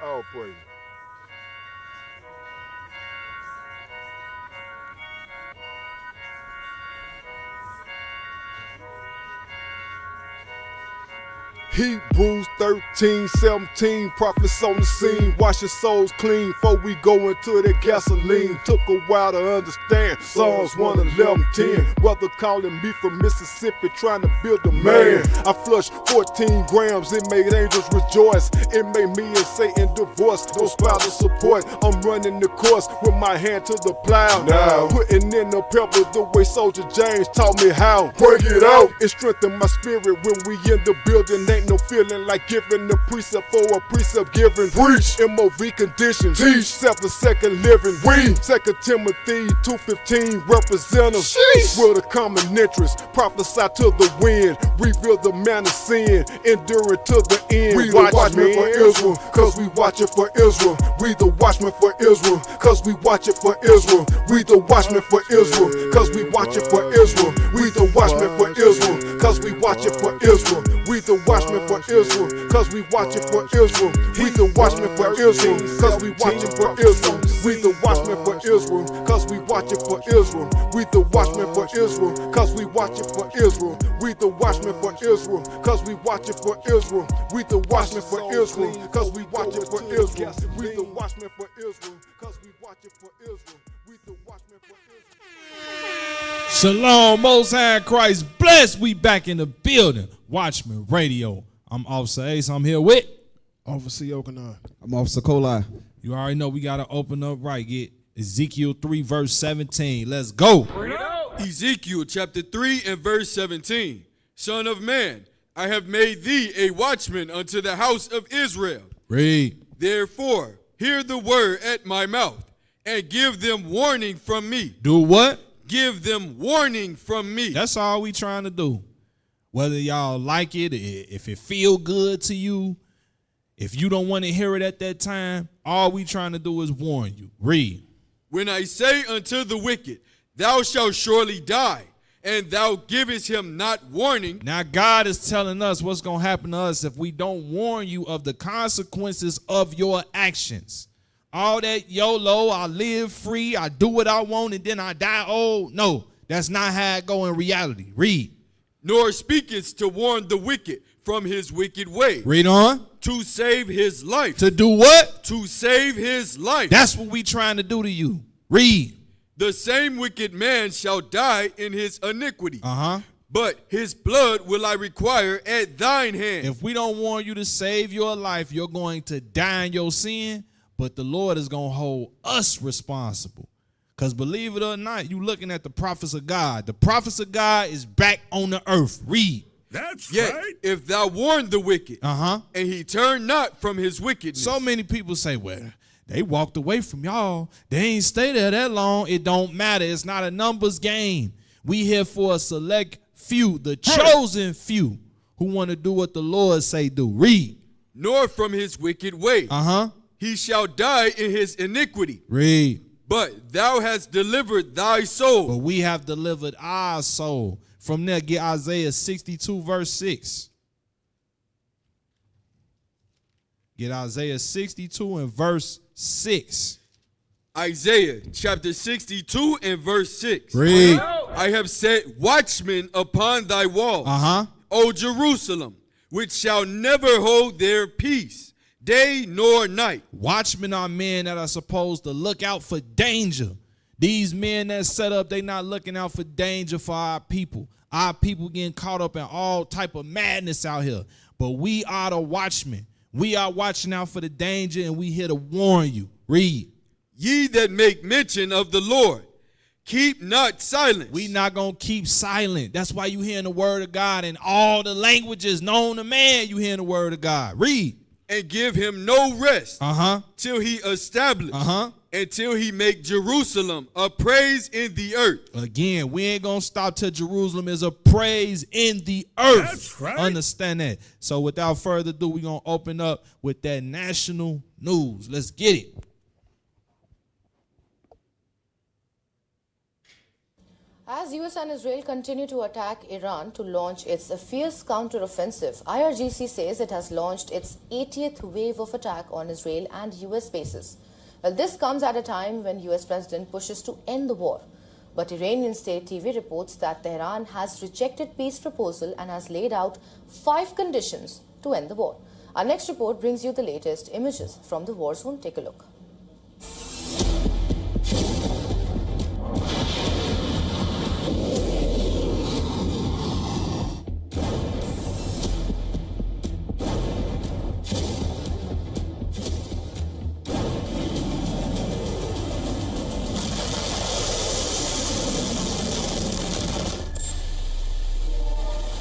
All praise. Hebrews 13:17, prophets on the scene. Wash your souls clean before we go into the gasoline. Took a while to understand Psalms 111:10. Brother calling me from Mississippi trying to build a man. I flushed 14 grams, it made angels rejoice. It made me and Satan divorce, no spousal support. I'm running the course with my hand to the plow. Now putting in the pebble the way Soldier James taught me how. Break it out. It strengthened my spirit when we in the building. Ain't no feeling like giving the precept for a precept given. Preach, MOV condition, teach, 7-second living. We, 2 Timothy 2:15, represent us with a common interest. Prophesy to the wind, reveal the man of sin, enduring to the end. We the watchmen for Israel, cause we watch it for Israel. We the watchmen for Israel, cause we watch it for Israel. We the watchmen for Israel, cause we watch it for Israel. We the watchmen for Israel, cause we watch it for Israel. We the watchmen for Israel, cause we watch it for Israel. We the watchmen for Israel, cause we watch it for Israel. We the watchmen for Israel, cause we watch it for Israel. We the watchmen for Israel, cause we watch it for Israel. We the watchmen for Israel, cause we watch it for Israel. We the watchmen for Israel, cause we watch it for Israel. We the watchmen for Israel, cause we watch it for Israel. We the watchmen for Israel. Shalom, Most High Christ bless. We back in the building. Watchman Radio. I'm Officer Ace. I'm here with Officer Yokanan. I'm Officer Kolai. You already know we gotta open up right. Get Ezekiel 3 verse 17. Let's go. Ezekiel chapter 3 and verse 17. Son of man, I have made thee a watchman unto the house of Israel. Read. Therefore, hear the word at my mouth, and give them warning from me. Do what? Give them warning from me. That's all we trying to do. Whether y'all like it, if it feel good to you, if you don't want to hear it at that time, all we trying to do is warn you. Read. When I say unto the wicked, thou shalt surely die, and thou givest him not warning. Now God is telling us what's going to happen to us if we don't warn you of the consequences of your actions. All that YOLO, I live free, I do what I want, and then I die old. No, that's not how it go in reality. Read. Nor speakest to warn the wicked from his wicked way. Read on. To save his life. To do what? To save his life. That's what we trying to do to you. Read. The same wicked man shall die in his iniquity. But his blood will I require at thine hand. If we don't warn you to save your life, you're going to die in your sin, but the Lord is going to hold us responsible. Because believe it or not, you looking at the prophets of God. The prophets of God is back on the earth. Read. That's yet, right. If thou warn the wicked, and he turn not from his wickedness. So many people say, well, they walked away from y'all. They ain't stay there that long. It don't matter. It's not a numbers game. We here for a select few, the chosen few, who want to do what the Lord say do. Read. Nor from his wicked way. He shall die in his iniquity. Read. But thou hast delivered thy soul. But we have delivered our soul. From there, get Isaiah 62 verse 6. Get Isaiah 62 and verse 6. Isaiah chapter 62 and verse 6. Read. I have set watchmen upon thy walls, O Jerusalem, which shall never hold their peace, day nor night. Watchmen are men that are supposed to look out for danger. These men that set up, they not looking out for danger for our people. Our people getting caught up in all type of madness out here. But we are the watchmen. We are watching out for the danger, and we here to warn you. Read. Ye that make mention of the Lord, keep not silence. We not going to keep silent. That's why you hearing the word of God in all the languages known to man. You hearing the word of God. Read. And give him no rest till he establish, until he make Jerusalem a praise in the earth. Again, we ain't going to stop till Jerusalem is a praise in the earth. That's right. Understand that. So without further ado, we're going to open up with that national news. Let's get it. As US and Israel continue to attack Iran to launch its fierce counter-offensive, IRGC says it has launched its 80th wave of attack on Israel and US bases. Well, this comes at a time when US President pushes to end the war. But Iranian state TV reports that Tehran has rejected peace proposal and has laid out 5 conditions to end the war. Our next report brings you the latest images from the war zone. Take a look.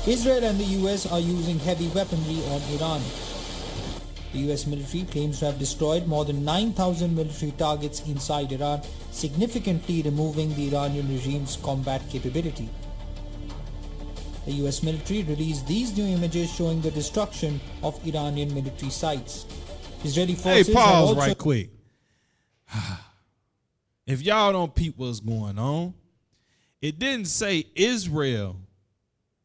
Israel and the US are using heavy weaponry on Iran. The US military claims to have destroyed more than 9,000 military targets inside Iran, significantly removing the Iranian regime's combat capability. The US military released these new images showing the destruction of Iranian military sites. Israeli forces Hey, pause right quick. If y'all don't peep what's going on, it didn't say Israel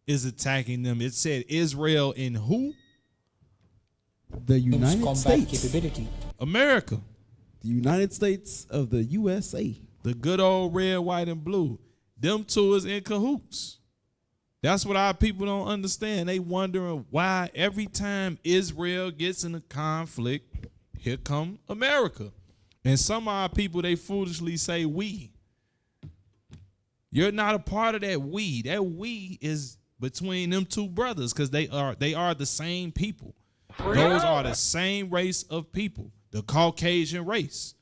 is attacking them. It said Israel in who? The United States. Capability. America. The United States of the USA. The good old red, white, and blue. Them two is in cahoots. That's what our people don't understand. They wondering why every time Israel gets in a conflict, here come America. And some of our people, they foolishly say we. You're not a part of that we. That we is between them two brothers, because they are the same people. Those are the same race of people, the Caucasian race.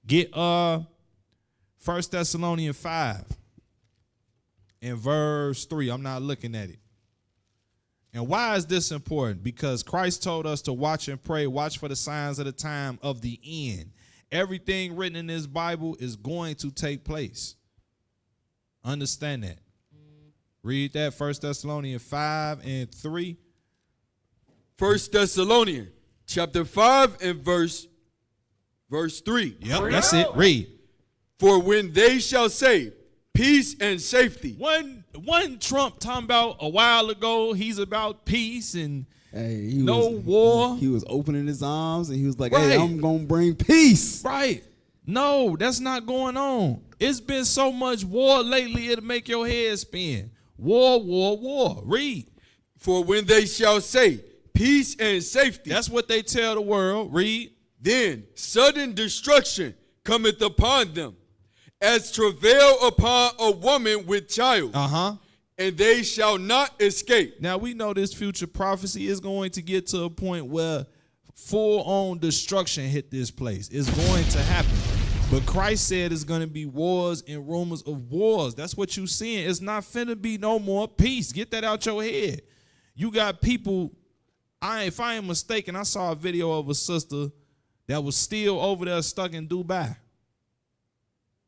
Get 1 Thessalonians 5 and verse 3. I'm not looking at it. And why is this important? Because Christ told us to watch and pray, watch for the signs of the time of the end. Everything written in this Bible is going to take place. Understand that. Read that, 1 Thessalonians 5 and 3. 1 Thessalonians chapter 5 and verse 3. Yep, that's it. Read. For when they shall say peace and safety. One Trump talking about a while ago, he's about peace and He war. He was opening his arms and he was like, Right. hey, I'm going to bring peace. Right. No, that's not going on. It's been so much war lately, it'll make your head spin. War, war, war. Read. For when they shall say peace and safety. That's what they tell the world. Read. Then sudden destruction cometh upon them, as travail upon a woman with child. And they shall not escape. Now we know this future prophecy is going to get to a point where full-on destruction hit this place. It's going to happen. But Christ said it's going to be wars and rumors of wars. That's what you're seeing. It's not finna be no more peace. Get that out your head. You got people, if I ain't mistaken, I saw a video of a sister that was still over there stuck in Dubai.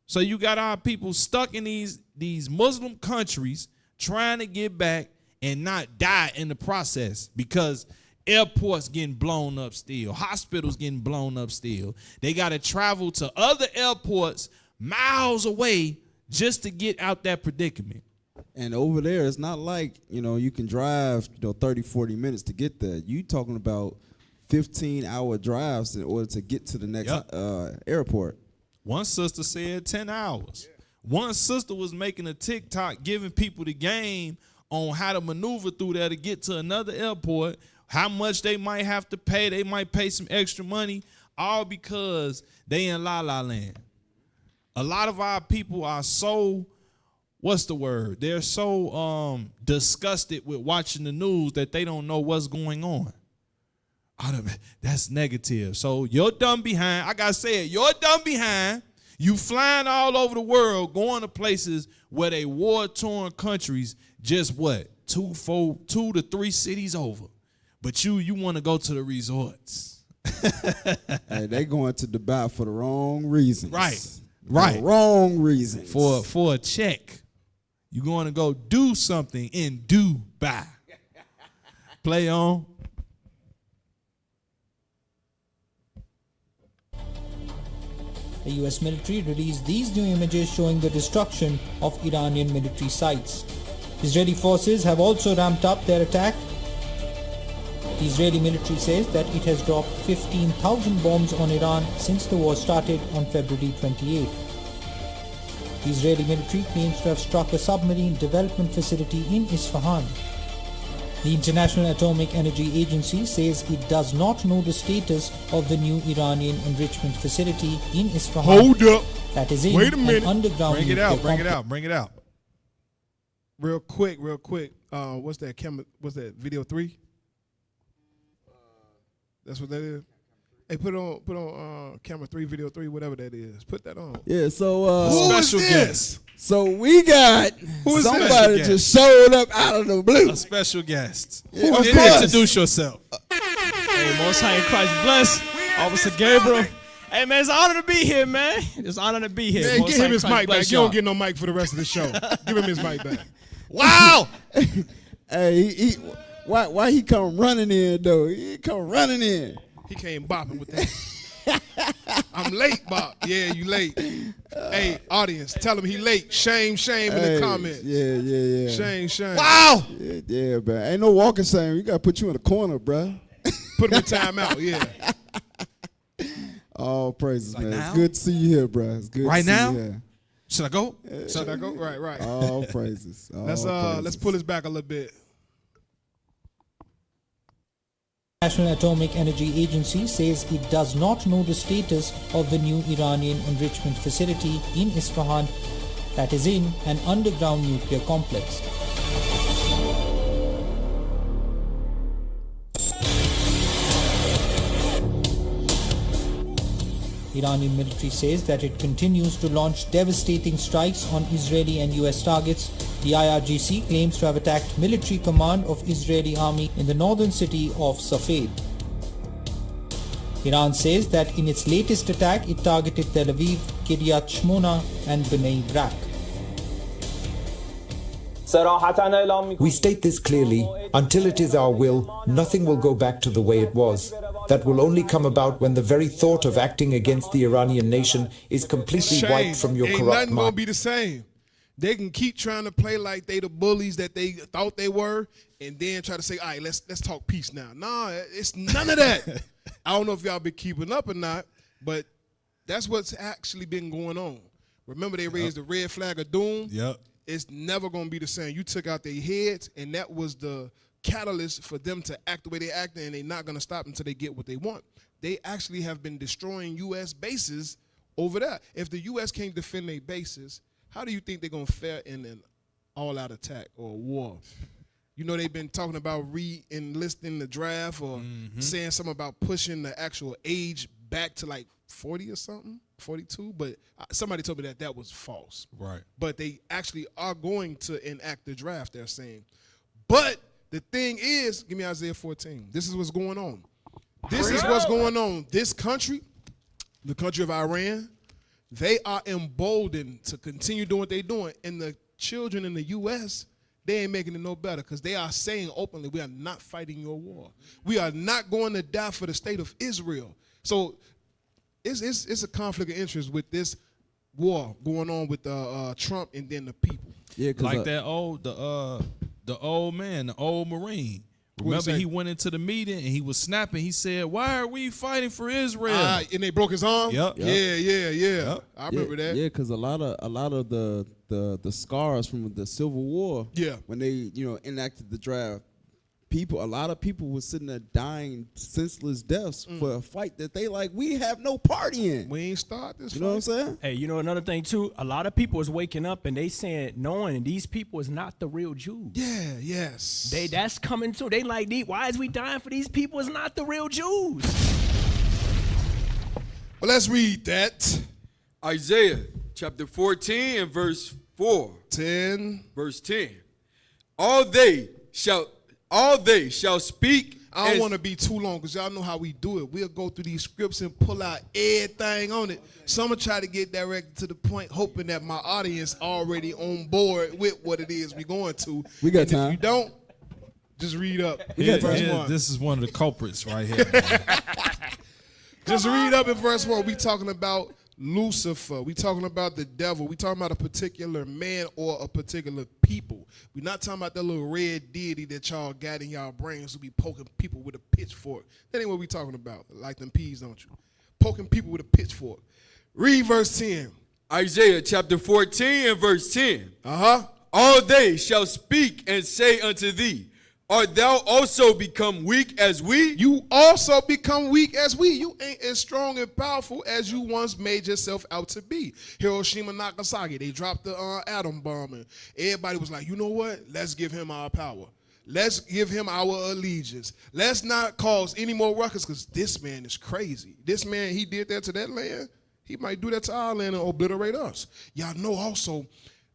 So you got our people stuck in these Muslim countries trying to get back and not die in the process, because airports getting blown up still. Hospitals getting blown up still. They got to travel to other airports miles away just to get out that predicament. And over there, it's not like, you can drive, 30, 40 minutes to get there. You talking about 15-hour drives in order to get to the next airport. One sister said 10 hours. One sister was making a TikTok giving people the game on how to maneuver through there to get to another airport, how much they might have to pay. They might pay some extra money, all because they in La La Land. A lot of our people are so, what's the word? They're so disgusted with watching the news that they don't know what's going on. That's negative. So you're dumb behind. I gotta say it. You're dumb behind. You flying all over the world, going to places where they war-torn countries just what? 2 to 3 cities over. But you want to go to the resorts. Hey, they going to Dubai for the wrong reasons. Right. The wrong reasons. For a check. You're going to go do something in Dubai. Play on. The The US military released these new images showing the destruction of Iranian military sites. Israeli forces have also ramped up their attack. The Israeli military says that it has dropped 15,000 bombs on Iran since the war started on February 28. The Israeli military claims to have struck a submarine development facility in Isfahan. The International Atomic Energy Agency says it does not know the status of the new Iranian enrichment facility in Isfahan. Hold up. That is in Wait a minute. an underground Bring it nuclear out. Bring it complex. out. Bring it out. Real quick. What's that camera? What's that? Video 3? That's what that is. Hey, put on camera 3, video 3, whatever that is. Put that on. Yeah, so Who is Special this? guest. so we got Who's somebody this? just showed up out of the blue. A special guest. Yeah, of course. Introduce yourself. Hey, Most High in Christ bless. Officer Gabriel. Hey, man, it's an honor to be here, man. It's an honor to be here. Man, Most give High him in his Christ mic bless back. You y'all. don't get no mic for the rest of the show. Give him his mic back. Wow. Hey, why he come running in though? He come running in. He came bopping with that. I'm late, Bob. Yeah, you late. Hey, audience, tell him he late. Shame in the comments. Yeah. Shame. Wow. Yeah, man. Ain't no walking shame. We gotta put you in the corner, bruh. Put him in timeout, yeah. All praises, man. now? It's good to see you here, bruh. It's good Right to see now? you here. Should I go? Should I go? Right. All praises. Let's pull this back a little bit. National Atomic Energy Agency says it does not know the status of the new Iranian enrichment facility in Isfahan that is in an underground nuclear complex. Iranian military says that it continues to launch devastating strikes on Israeli and US targets. The IRGC claims to have attacked military command of Israeli army in the northern city of Safed. Iran says that in its latest attack it targeted Tel Aviv, Kiryat Shmona and Bnei Brak. We state this clearly, until it is our will, nothing will go back to the way it was. That will only come about when the very thought of acting against the Iranian nation is completely wiped from your Ain't corrupt nothing gonna mind. be the same. They can keep trying to play like they the bullies that they thought they were, and then try to say, all right, let's talk peace now. Nah, it's none of that. I don't know if y'all been keeping up or not, but that's what's actually been going on. Remember they raised the red flag of doom? Yep. It's never going to be the same. You took out their heads, and that was the catalyst for them to act the way they acted, and they're not going to stop until they get what they want. They actually have been destroying U.S. bases over there. If the U.S. can't defend their bases, how do you think they're going to fare in an all-out attack or a war? You know, they've been talking about re-enlisting the draft or saying something about pushing the actual age back to like 40 or something, 42. But somebody told me that was false. Right. But they actually are going to enact the draft, they're saying. But the thing is, give me Isaiah 14. This is what's going on. This is what's going on. This country, the country of Iran, they are emboldened to continue doing what they're doing. And the children in the U.S., they ain't making it no better because they are saying openly, we are not fighting your war. We are not going to die for the state of Israel. So it's a conflict of interest with this war going on with Trump and then the people. Yeah, Like that old the old man, the old Marine. Remember he went into the meeting and he was snapping. He said, "Why are we fighting for Israel?" And they broke his arm. Yep. Yeah. Yep. I remember that. Yeah, because a lot of the scars from the Civil War. Yeah. When they enacted the draft, a lot of people were sitting there dying senseless deaths for a fight that they we have no part in. We ain't start this. You know what I'm saying? Hey, you know another thing too? A lot of people is waking up and they saying, knowing these people is not the real Jews. Yeah. Yes. That's coming too. They like, why is we dying for these people? Is not the real Jews. Well, let's read that. Isaiah chapter 14 and verse 4. 10. Verse 10. All they shall speak. I don't want to be too long because y'all know how we do it. We'll go through these scripts and pull out everything on it. So I'm going to try to get directly to the point, hoping that my audience already on board with what it is we're going to. We got and time. If you don't, just read up. Here- Verse here- 1. this is one of the culprits right here. Just read up in verse 1. We talking about Lucifer. We talking about the devil. We talking about a particular man or a particular people. We not talking about that little red deity that y'all got in y'all brains who be poking people with a pitchfork. That ain't what we talking about. Like them peas, don't you? Poking people with a pitchfork. Read verse 10. Isaiah chapter 14 and verse 10. All they shall speak and say unto thee, art thou also become weak as we? You also become weak as we. You ain't as strong and powerful as you once made yourself out to be. Hiroshima, Nagasaki, they dropped the atom bomb, and everybody was like, you know what? Let's give him our power. Let's give him our allegiance. Let's not cause any more ruckus, because this man is crazy. This man, he did that to that land. He might do that to our land and obliterate us. Y'all know also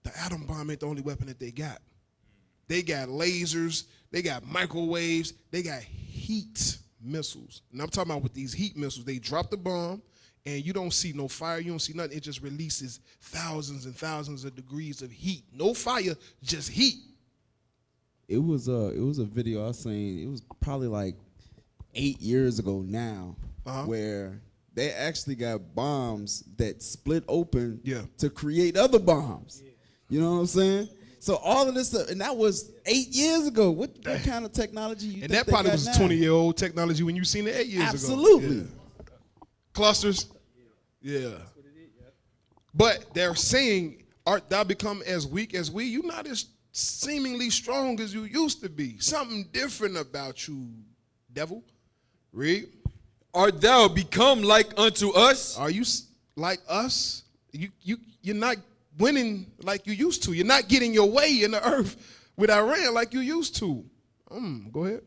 the atom bomb ain't the only weapon that they got. They got lasers. They got microwaves. They got heat missiles. And I'm talking about with these heat missiles, they drop the bomb, and you don't see no fire. You don't see nothing. It just releases thousands and thousands of degrees of heat. No fire, just heat. It was a video I seen. It was probably like 8 years ago now, where they actually got bombs that split open to create other bombs. You know what I'm saying? So all of this stuff, and that was 8 years ago. What kind of technology you think that probably was 20-year-old technology when you seen it 8 years ago. Absolutely. Yeah. Clusters. Yeah. But they're saying, art thou become as weak as we? You're not as seemingly strong as you used to be. Something different about you, devil. Read. Art thou become like unto us? Are you like us? You're not winning like you used to. You're not getting your way in the earth with Iran like you used to. Go ahead.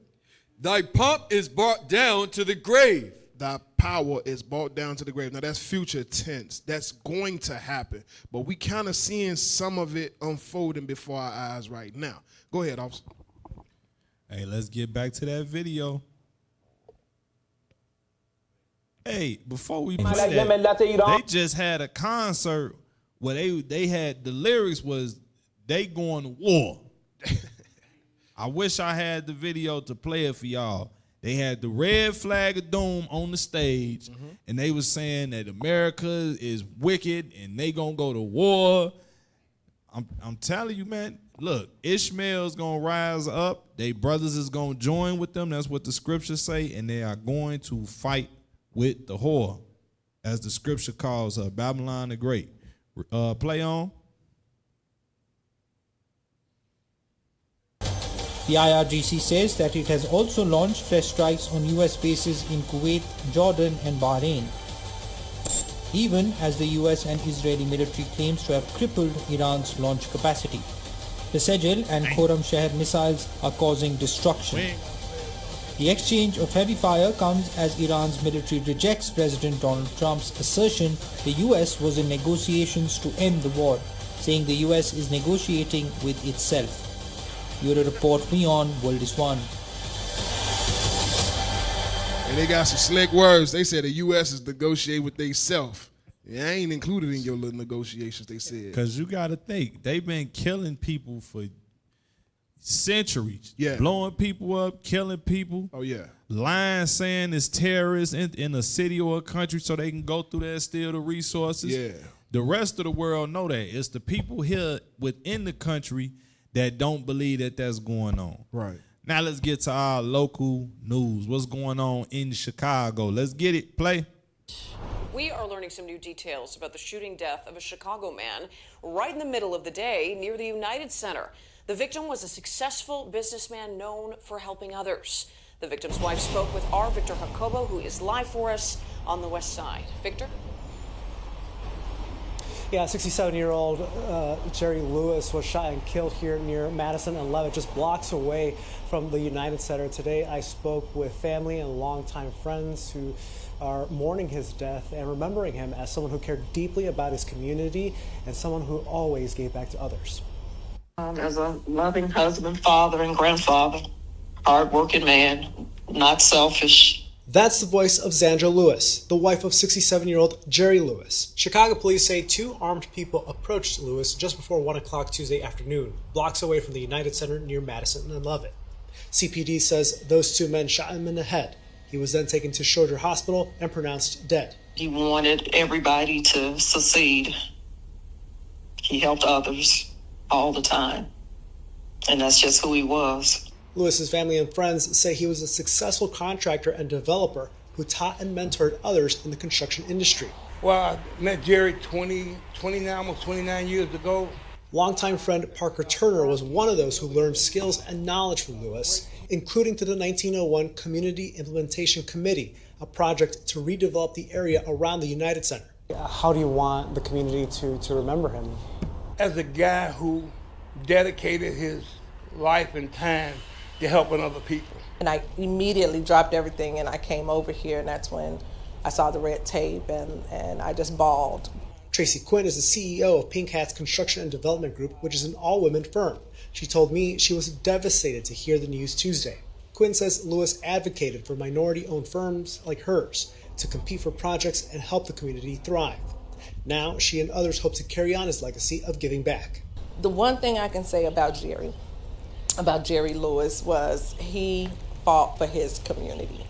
Thy pomp is brought down to the grave. Thy power is brought down to the grave. Now that's future tense. That's going to happen. But we kind of seeing some of it unfolding before our eyes right now. Go ahead, officer. Hey, let's get back to that video. Hey, before we play that, they just had a concert where they had the lyrics was they going to war. I wish I had the video to play it for y'all. They had the red flag of doom on the stage, and they was saying that America is wicked and they gonna go to war. I'm telling you, man. Look, Ishmael's gonna rise up. They brothers is gonna join with them. That's what the scriptures say, and they are going to fight with the whore, as the scripture calls her, Babylon the Great. Play on. The IRGC says that it has also launched fresh strikes on US bases in Kuwait, Jordan and Bahrain, even as the US and Israeli military claims to have crippled Iran's launch capacity. The Sejel and Khorramshahr missiles are causing destruction. The exchange of heavy fire comes as Iran's military rejects President Donald Trump's assertion the US was in negotiations to end the war, saying the US is negotiating with itself. Bureau Report, me on World is One. And they got some slick words. They said the U.S. is negotiating with theyself. Yeah, I ain't included in your little negotiations, they said. Because you got to think, they've been killing people for centuries. Yeah. Blowing people up, killing people. Oh, yeah. Lying, saying it's terrorists in a city or a country so they can go through there and steal the resources. Yeah. The rest of the world know that. It's the people here within the country that don't believe that that's going on. Right. Now let's get to our local news. What's going on in Chicago? Let's get it. Play. We are learning some new details about the shooting death of a Chicago man right in the middle of the day near the United Center. The victim was a successful businessman known for helping others. The victim's wife spoke with our Victor Jacobo, who is live for us on the west side. Victor? Yeah, 67-year-old Jerry Lewis was shot and killed here near Madison and Levitt, just blocks away from the United Center. Today, I spoke with family and longtime friends who are mourning his death and remembering him as someone who cared deeply about his community and someone who always gave back to others. As a loving husband, father, and grandfather, hardworking man, not selfish. That's the voice of Zandra Lewis, the wife of 67-year-old Jerry Lewis. Chicago police say two armed people approached Lewis just before 1 o'clock Tuesday afternoon, blocks away from the United Center near Madison and Levitt. CPD says those two men shot him in the head. He was then taken to Schroeder Hospital and pronounced dead. He wanted everybody to succeed. He helped others all the time. And that's just who he was. Lewis's family and friends say he was a successful contractor and developer who taught and mentored others in the construction industry. Well, I met Jerry almost 29 years ago. Longtime friend Parker Turner was one of those who learned skills and knowledge from Lewis, including to the 1901 Community Implementation Committee, a project to redevelop the area around the United Center. How do you want the community to remember him? As a guy who dedicated his life and time to helping other people. And I immediately dropped everything and I came over here, and that's when I saw the red tape and I just bawled. Tracy Quinn is the CEO of Pink Hat's Construction and Development Group, which is an all-women firm. She told me she was devastated to hear the news Tuesday. Quinn says Lewis advocated for minority-owned firms like hers to compete for projects and help the community thrive. Now, she and others hope to carry on his legacy of giving back. The one thing I can say about Jerry Lewis, was he fought for his community.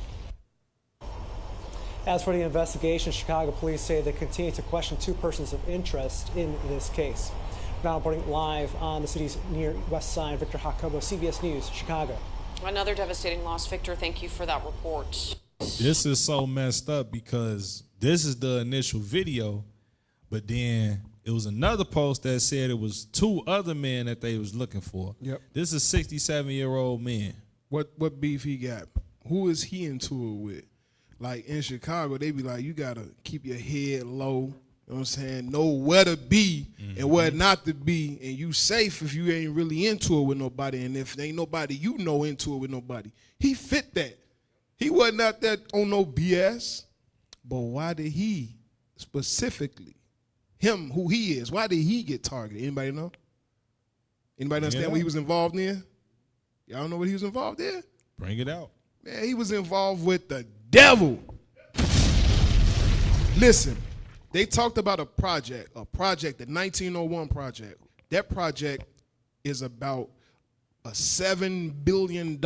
As for the investigation, Chicago police say they continue to question two persons of interest in this case. Now reporting live on the city's near west side, Victor Jacobo, CBS News, Chicago. Another devastating loss. Victor, thank you for that report. This is so messed up because this is the initial video, but then it was another post that said it was two other men that they was looking for. Yep. This is 67-year-old men. What beef he got? Who is he into it with? Like in Chicago, they be like, you gotta keep your head low. You know what I'm saying? Know where to be and where not to be, and you safe if you ain't really into it with nobody. And if ain't nobody you know into it with nobody, he fit that. He wasn't out there on no BS. But why did he specifically, him who he is, why did he get targeted? Anybody know? Anybody understand what he was involved in? Y'all know what he was involved in? Bring it out. Man, he was involved with the devil. Listen, they talked about a project, the 1901 project. That project is about a $7 billion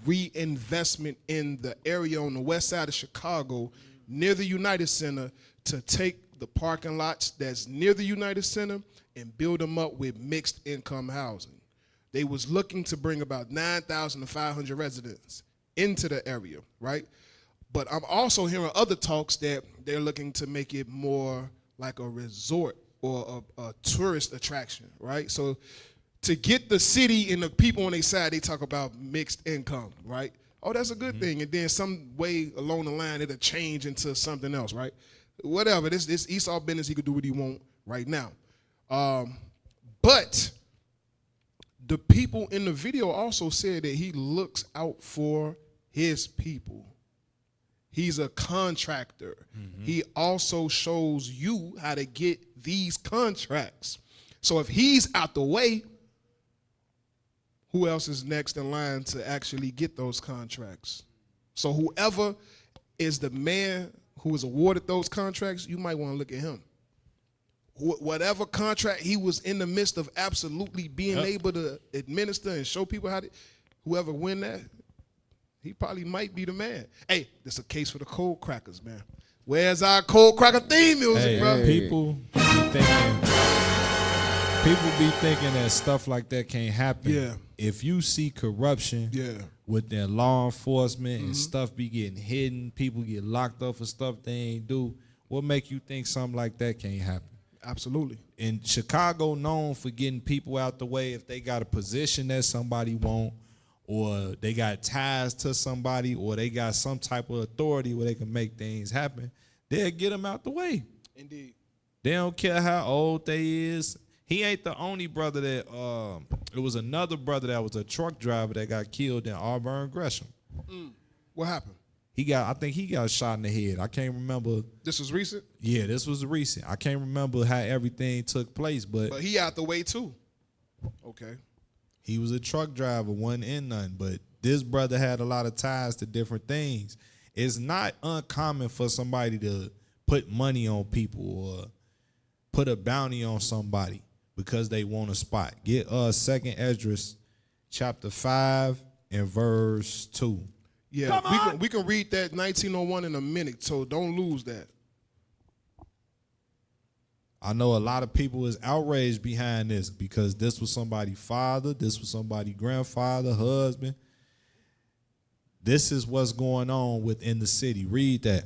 reinvestment in the area on the west side of Chicago near the United Center to take the parking lots that's near the United Center and build them up with mixed income housing. They was looking to bring about 9,500 residents into the area, right? But I'm also hearing other talks that they're looking to make it more like a resort or a tourist attraction, right? So to get the city and the people on their side, they talk about mixed income, right? Oh, that's a good thing. And then some way along the line, it'll change into something else, right? Whatever, this Esau business, he could do what he want right now. But the people in the video also said that he looks out for his people. He's a contractor. He also shows you how to get these contracts. So if he's out the way, who else is next in line to actually get those contracts? So whoever is the man who is awarded those contracts, you might want to look at him. Whatever contract he was in the midst of absolutely being able to administer and show people how to, whoever win that, he probably might be the man. Hey, this is a case for the cold crackers, man. Where's our cold cracker theme music, bro? People be thinking that stuff like that can't happen. Yeah. If you see corruption with their law enforcement and stuff be getting hidden, people get locked up for stuff they ain't do, what make you think something like that can't happen? Absolutely. In Chicago, known for getting people out the way if they got a position that somebody want, or they got ties to somebody, or they got some type of authority where they can make things happen, they'll get them out the way. Indeed. They don't care how old they is. He ain't the only brother that, it was another brother that was a truck driver that got killed in Auburn, Gresham. What happened? I think he got shot in the head. I can't remember. This was recent? Yeah, this was recent. I can't remember how everything took place, but he out the way too. Okay. He was a truck driver, wasn't in none, but this brother had a lot of ties to different things. It's not uncommon for somebody to put money on people or put a bounty on somebody because they want a spot. Get 2nd Esdras chapter 5 and verse 2. Yeah, we can read that 1901 in a minute, so don't lose that. I know a lot of people is outraged behind this because this was somebody's father, this was somebody's grandfather, husband. This is what's going on within the city. Read that.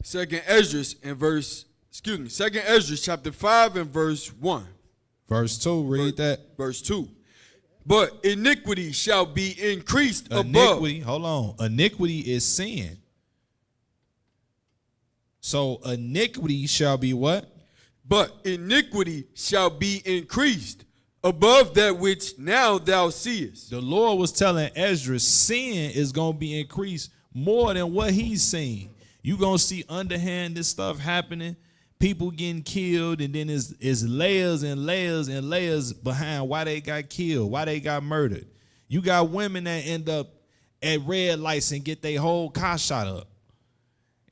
Second Esdras chapter 5 and verse 1. Verse 2, read that. Verse 2. But iniquity shall be increased iniquity, above. Hold on. Iniquity is sin. So iniquity shall be what? But iniquity shall be increased above that which now thou seest. The Lord was telling Ezra, sin is going to be increased more than what he's seen. You're going to see underhanded stuff happening, people getting killed, and then it's layers and layers and layers behind why they got killed, why they got murdered. You got women that end up at red lights and get their whole car shot up.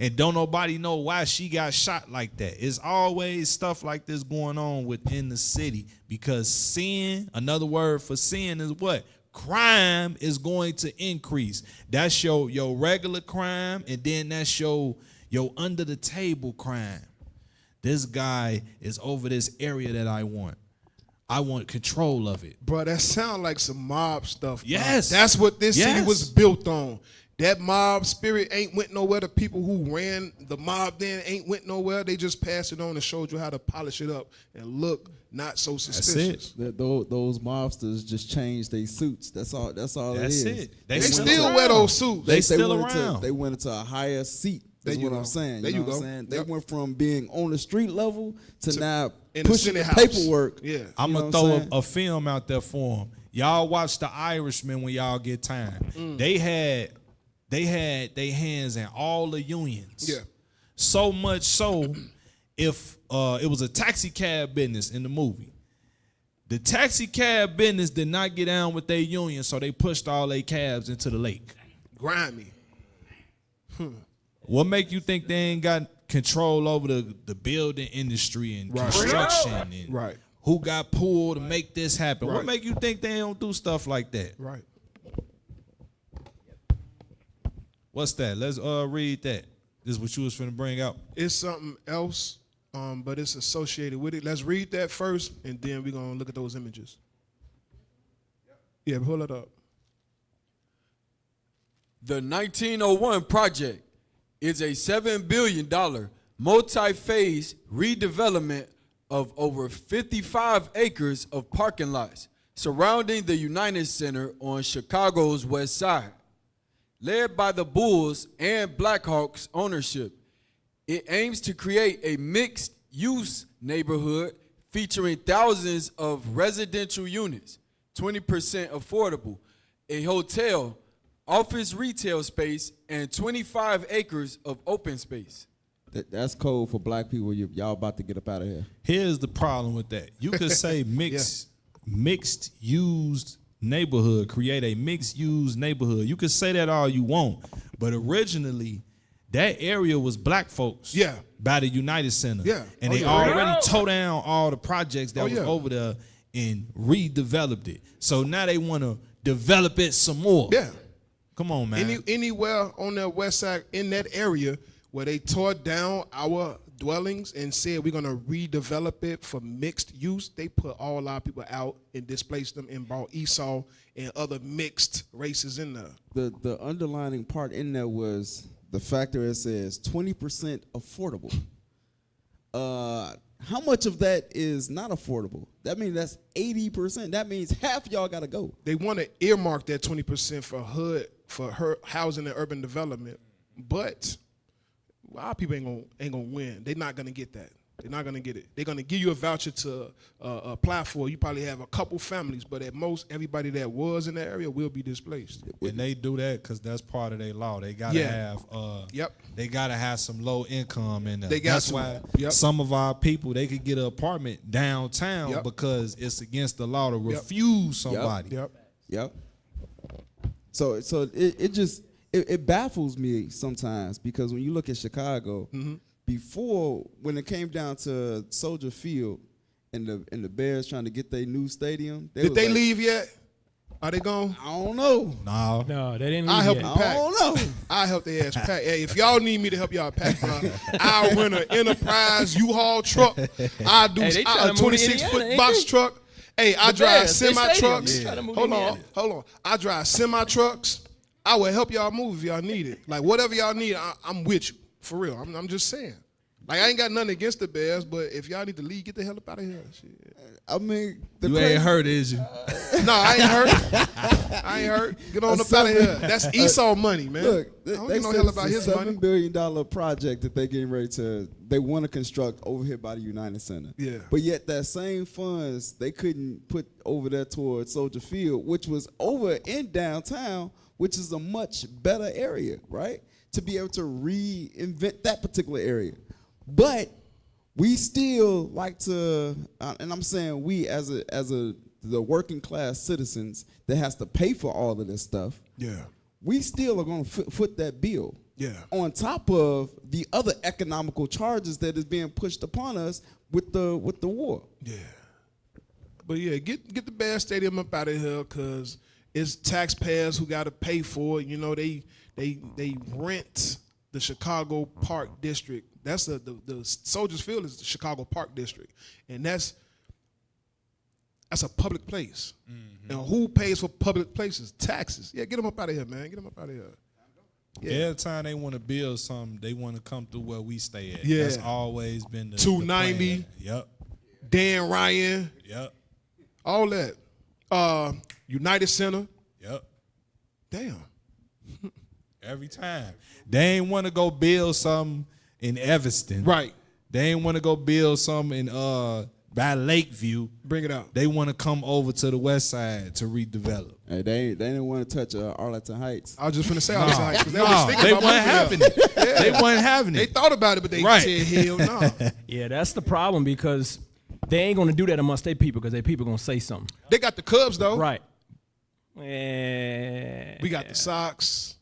And don't nobody know why she got shot like that. It's always stuff like this going on within the city because sin, another word for sin is what? Crime is going to increase. That's your regular crime, and then that's your under the table crime. This guy is over this area that I want. I want control of it. Bro, that sound like some mob stuff. Yes. Bro. That's what this city was built on. That mob spirit ain't went nowhere. The people who ran the mob then ain't went nowhere. They just passed it on and showed you how to polish it up and look not so suspicious. That's it. Those mobsters just changed their suits. That's all. That's all. That's it is. it. They still wear those suits. They still around. They went into a higher seat. That's what I'm saying. There you go. They went from being on the street level to now in pushing the the paperwork. Yeah. I'm going to throw a film out there for them. Y'all watch The Irishman when y'all get time. They had their hands in all the unions. Yeah. So much so, if it was a taxi cab business in the movie, the taxi cab business did not get down with their union, so they pushed all their cabs into the lake. Grimy. What make you think they ain't got control over the building industry and construction and who got pulled to make this happen? What make you think they don't do stuff like that? Right. What's that? Let's read that. This is what you was finna bring out. It's something else, but it's associated with it. Let's read that first, and then we're going to look at those images. Yeah, pull it up. The 1901 project is a $7 billion multi-phase redevelopment of over 55 acres of parking lots surrounding the United Center on Chicago's west side. Led by the Bulls and Blackhawks ownership, it aims to create a mixed-use neighborhood featuring thousands of residential units, 20% affordable, a hotel, office retail space, and 25 acres of open space. That's code for black people. Y'all about to get up out of here. Here's the problem with that. You could say mixed-used neighborhood, create a mixed-use neighborhood. You could say that all you want, but originally that area was black folks by the United Center. Yeah. And they already tore down all the projects that was over there and redeveloped it. So now they want to develop it some more. Yeah. Come on, man. Anywhere on the west side in that area where they tore down our dwellings and said we're going to redevelop it for mixed use, they put all our people out and displaced them and brought Esau and other mixed races in there. The underlining part in there was the factor that says 20% affordable. How much of that is not affordable? That means that's 80%. That means half y'all got to go. They want to earmark that 20% for her housing and urban development, but our people ain't gonna win. They're not gonna get that. They're not gonna get it. They're gonna give you a voucher to apply for. You probably have a couple families, but at most, everybody that was in that area will be displaced. And they do that because that's part of their law. They gotta have they gotta have some low income in there. That's why some of our people, they could get an apartment downtown because it's against the law to refuse somebody. Yep. So it baffles me sometimes because when you look at Chicago, before when it came down to Soldier Field and the Bears trying to get their new stadium, did they leave yet? Are they gone? I don't know. No, they didn't leave I help yet. them pack. I don't know. I help their ass pack. Hey, if y'all need me to help y'all pack, bro, I'll rent an Enterprise U-Haul truck. I'll do Hey, they a tryna move to 26-foot Indiana, ain't box they? truck. Hey, I The drive Bears, they semi trucks. stadium. They tryna move to Hold Indiana. on. I drive semi trucks. I will help y'all move if y'all need it. Like whatever y'all need, I'm with you. For real. I'm just saying. Like I ain't got nothing against the Bears, but if y'all need to leave, get the hell up out of here. Shit. I mean, You ain't hurt, is you? No, I ain't hurt. I ain't hurt. Get on up out of here. That's Esau money, man. Look, I don't they give no said hell it's about a his $7 money. billion project that they getting ready to. They want to construct over here by the United Center. Yeah. But yet that same funds they couldn't put over there towards Soldier Field, which was over in downtown, which is a much better area, right? To be able to reinvent that particular area, but we still like to, and I'm saying we as the working class citizens that has to pay for all of this stuff. Yeah. We still are going to foot that bill. Yeah. On top of the other economical charges that is being pushed upon us with the war. Yeah. But yeah, get the Bears Stadium up out of here because it's taxpayers who got to pay for it. You know, they rent the Chicago Park District. That's the Soldiers Field is the Chicago Park District, and that's a public place. Mm-hmm. And who pays for public places? Taxes. Yeah, get them up out of here, man. Get them up out of here. Yeah. Every time they want to build something, they want to come through where we stay at. Yeah. That's always been the 290. The plan. Yep. Dan Ryan. Yep. All that. United Center. Yep. Damn. Every time. They ain't want to go build something in Evanston. Right. They ain't want to go build something in by Lakeview. Bring it out. They want to come over to the west side to redevelop. Hey, they didn't want to touch Arlington Heights. I was just finna say Arlington Heights. 'Cause No, they wasn't having it. Yeah. They wasn't having They it. thought about it, but they Right. said hell no. Yeah, that's the problem because they ain't gonna do that amongst their people because their people gonna say something. They got the Cubs though. Right. Yeah. We got the Sox.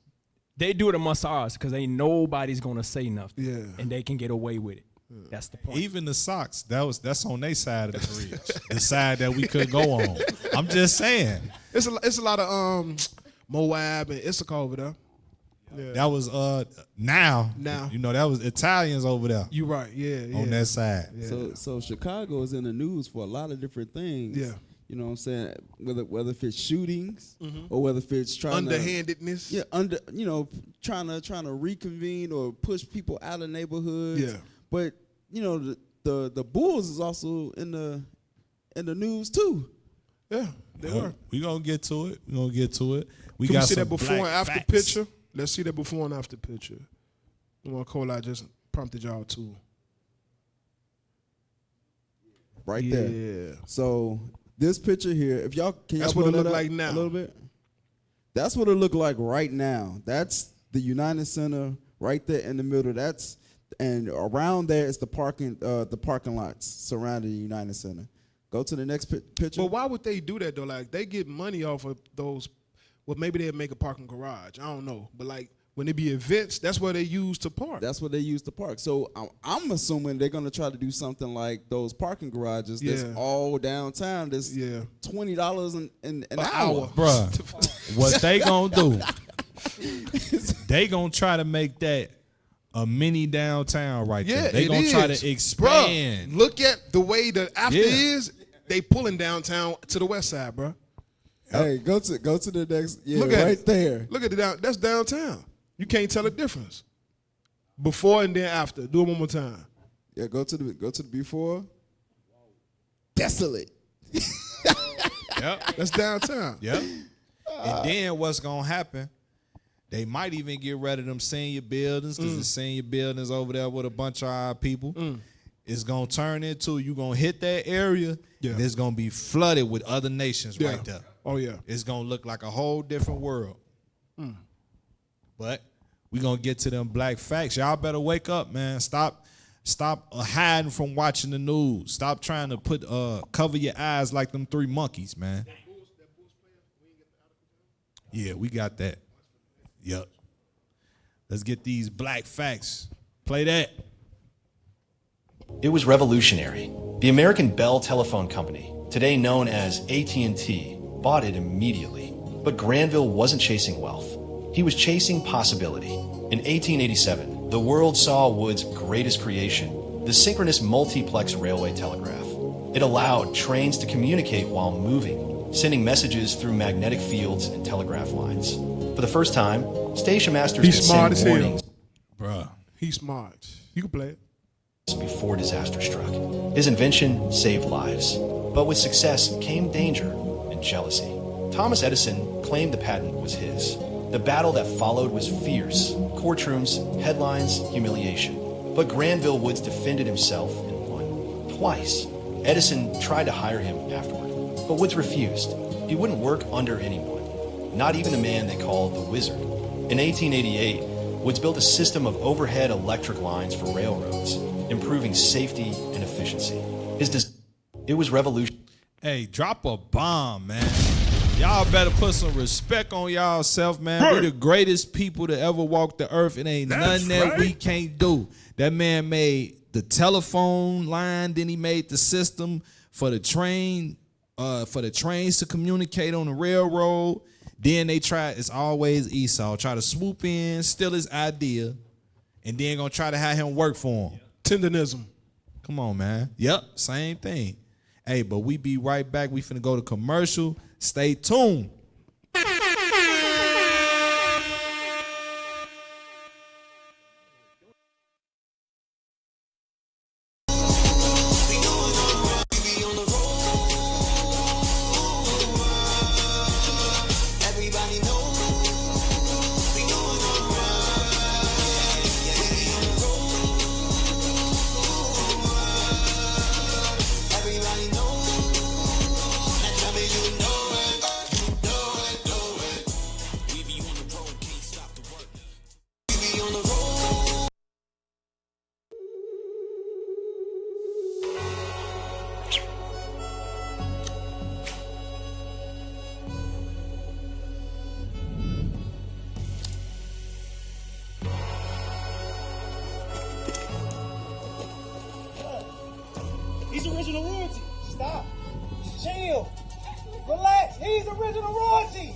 They do it amongst ours because ain't nobody's gonna say nothing. Yeah. And they can get away with it. That's the point. Even the Sox, that's on their side of the bridge, the side that we could go on. I'm just saying. It's a lot of Moab and Issachar over there. Yeah. That was now. You know, that was Italians over there. You right, yeah. On that side. Yeah. So Chicago is in the news for a lot of different things. Yeah. You know what I'm saying? Whether if it's shootings or whether if it's trying underhandedness. Trying to reconvene or push people out of neighborhoods. Yeah. But the Bulls is also in the news too. Yeah, they were. We gonna get to it. We gonna get to it. Can got we see some that before and black after facts. picture? Let's see that before and after picture. The one Cole I just prompted y'all to. Right there. Yeah. So this picture here, if y'all can That's y'all what it blow look that up like now. a little bit. That's what it look like right now. That's the United Center right there in the middle. And around there is the parking lots surrounding the United Center. Go to the next picture. But why would they do that though? Like they get money off of those. Well, maybe they'll make a parking garage. I don't know. But like when they be events, that's where they use to park. That's what they use to park. So I'm assuming they're gonna try to do something like those parking garages that's all downtown. That's $20 an hour. Bruh, what they gonna do? They gonna try to make that a mini downtown right there. They gonna try to expand. Bruh, look at the way the after is. They pulling downtown to the west side, bro. Hey, go to the next. Yeah, Look at right it. there. Look at it. That's downtown. You can't tell the difference. Before and then after. Do it one more time. Yeah, go to the before. Desolate. Yep. That's downtown. Yep. And then what's gonna happen? They might even get rid of them senior buildings because the senior buildings over there with a bunch of our people. It's gonna turn into you gonna hit that area. Yeah. And it's gonna be flooded with other nations right there. Oh yeah. It's gonna look like a whole different world. But we gonna get to them black facts. Y'all better wake up, man. Stop hiding from watching the news. Stop trying to cover your eyes like them three monkeys, man. Yeah, we got that. Yep. Let's get these black facts. Play that. It was revolutionary. The American Bell Telephone Company, today known as AT&T, bought it immediately. But Granville wasn't chasing wealth. He was chasing possibility. In 1887, the world saw Wood's greatest creation, the synchronous multiplex railway telegraph. It allowed trains to communicate while moving, sending messages through magnetic fields and telegraph lines. For the first time, station masters could send warnings. Bruh, he's smart. You can play it. Before disaster struck. His invention saved lives. But with success came danger and jealousy. Thomas Edison claimed the patent was his. The battle that followed was fierce. Courtrooms, headlines, humiliation. But Granville Woods defended himself and won. Twice. Edison tried to hire him afterward, but Woods refused. He wouldn't work under anyone, not even a man they called the Wizard. In 1888, Woods built a system of overhead electric lines for railroads, improving safety and efficiency. It was revolutionary. Hey, drop a bomb, man. Y'all better put some respect on y'all self, man. We the greatest people to ever walk the earth. It ain't nothing that we can't do. That man made the telephone line, then he made the system for the trains to communicate on the railroad. Then they try, it's always Esau, try to swoop in, steal his idea, and then gonna try to have him work for him. Tendonism. Come on, man. Yep, same thing. Hey, but we be right back. We finna go to commercial. Stay tuned. He's original royalty. Stop. Chill. Relax. He's original royalty.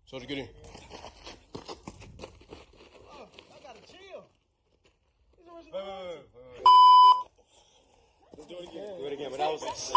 So to get in. I gotta chill. He's original royalty. Let's do it again. Do it again, but that was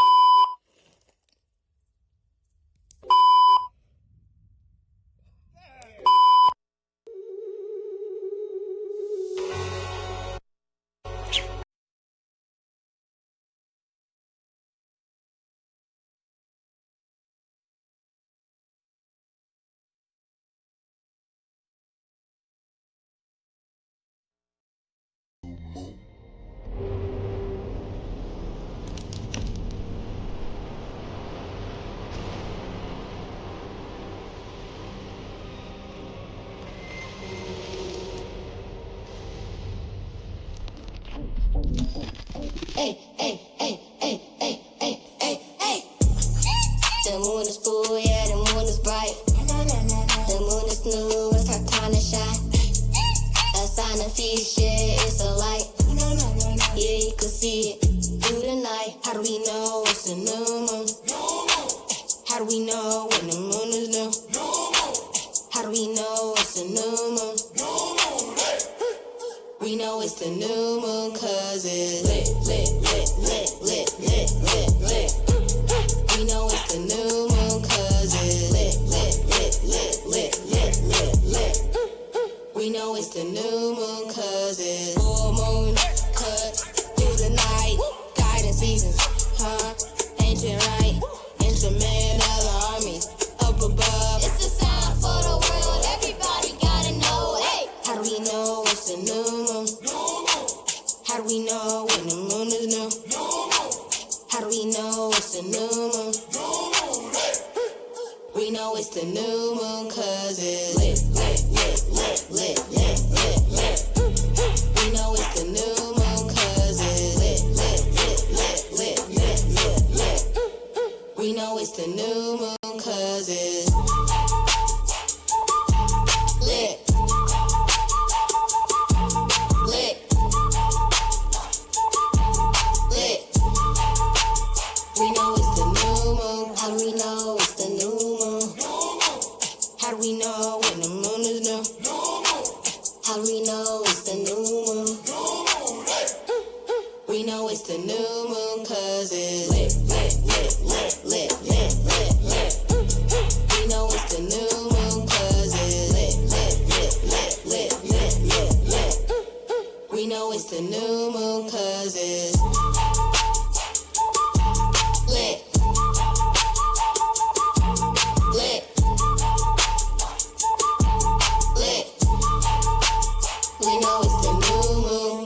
Hey, hey, hey, hey, hey, hey, hey, hey. The moon is full, yeah, the moon is bright. The moon is new, it's her time to shine. A sign of feast, yeah, it's a light. Yeah, you can see it through the night. How do we know it's a new moon? How do we know when the moon is new? How do we know it's a new moon? We know it's the new moon cause it's lit, lit, lit, lit, lit, lit, lit, lit. We know it's the new moon cause it's lit, lit, lit, lit, lit, lit, lit, lit. We know it's the new moon cause it's full moon cuts through the night. Guiding seasons, huh? Ancient right, instrumental armies up above. It's the sign for the world, everybody gotta know. Hey, how do we know it's the new moon? How do we know when the moon is new? How do we know it's the new moon? We know it's the new moon cause it's lit, lit, lit, lit, lit, lit, lit, lit. We know when the moon is new? How do we know it's the new moon? We know it's the new moon 'cause it's lit, lit, lit, lit, lit, lit, lit, lit. We know it's the new moon 'cause it's lit, lit, lit, lit, lit, lit, lit, lit. We know it's the new moon 'cause it's lit. Lit. Lit. We know it's the new moon.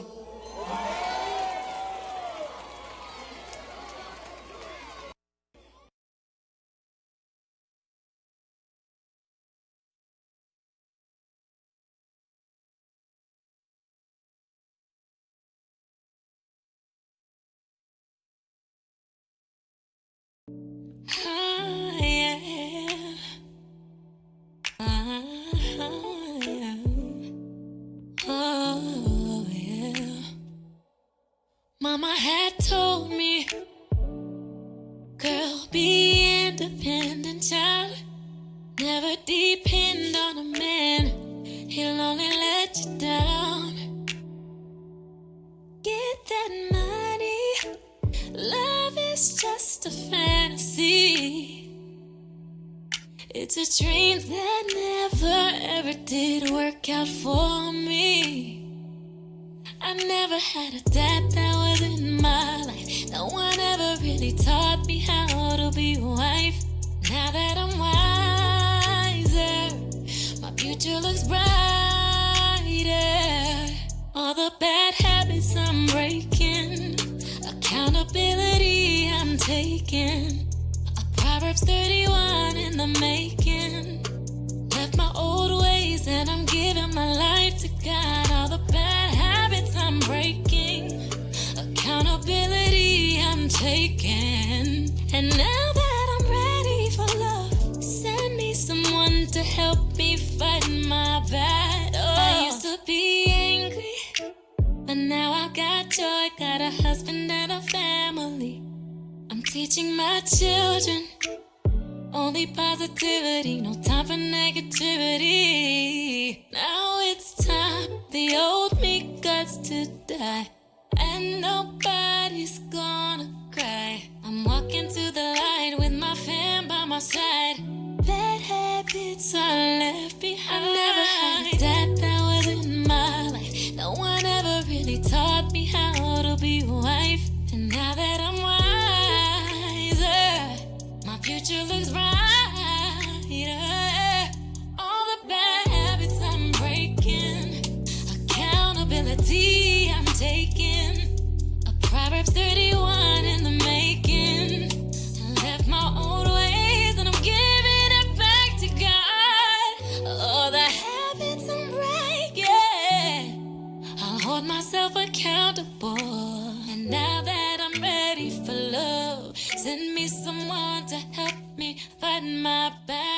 Oh, yeah. Oh, yeah. Mama had told me, girl, be independent, child. Never depend on a man, he'll only let you down. Get that money, love is just a fantasy. It's a dream that never ever did work out for me. I never had a dad that was in my life. No one ever really taught me how to be a wife. Now that I'm wiser, my future looks brighter. All the bad habits I'm breaking, accountability I'm taking. Proverbs 31 in the making. Left my old ways and I'm giving my life to God. All the bad habits I'm breaking, accountability I'm taking. And now that I'm ready for love, send me someone to help me fight my battle. I used to be angry, but now I got joy. Got a husband and a family. I'm teaching my children only positivity, no time for negativity. Now it's time, the old me gots to die, and nobody's gonna cry. I'm walking to the light with my fam by my side. Bad habits are left behind. I never had a dad that was in my life. No one ever really taught me how to be a wife. And now that I'm my future looks brighter. All the bad habits I'm breaking, accountability I'm taking. A Proverbs 31 in the making. I left my old ways and I'm giving it back to God. All the habits I'm breaking, I'll hold myself accountable. And now that I'm ready for love, send me someone to help me fight my battle.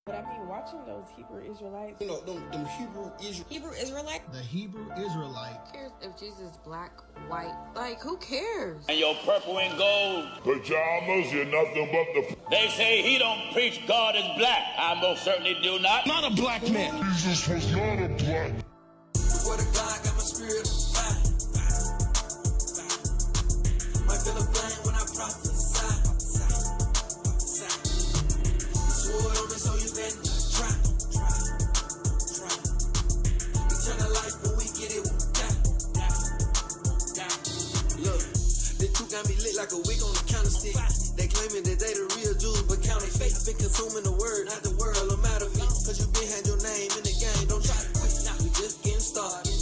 But I mean, watching those Hebrew Israelites. You know, them Hebrew Israelites. The Hebrew Israelite. Who cares if Jesus is black, white? Like, who cares? And your purple and gold pajamas, you're nothing but the. They say he don't preach God is black. I most certainly do not. Not a black man. Jesus was not a black. The word of God got my spirit on fire. Might feel a flame when I prophesy. Sword on me so you better try. Eternal life when we get it, we'll die. Look, the two got me lit like a wick on the counterstick. They claiming that they the real Jews, but counterfeit. I've been consuming the word, not the world. I'm out of it. Cause you been had your name in the game. Don't try to quit. We just getting started.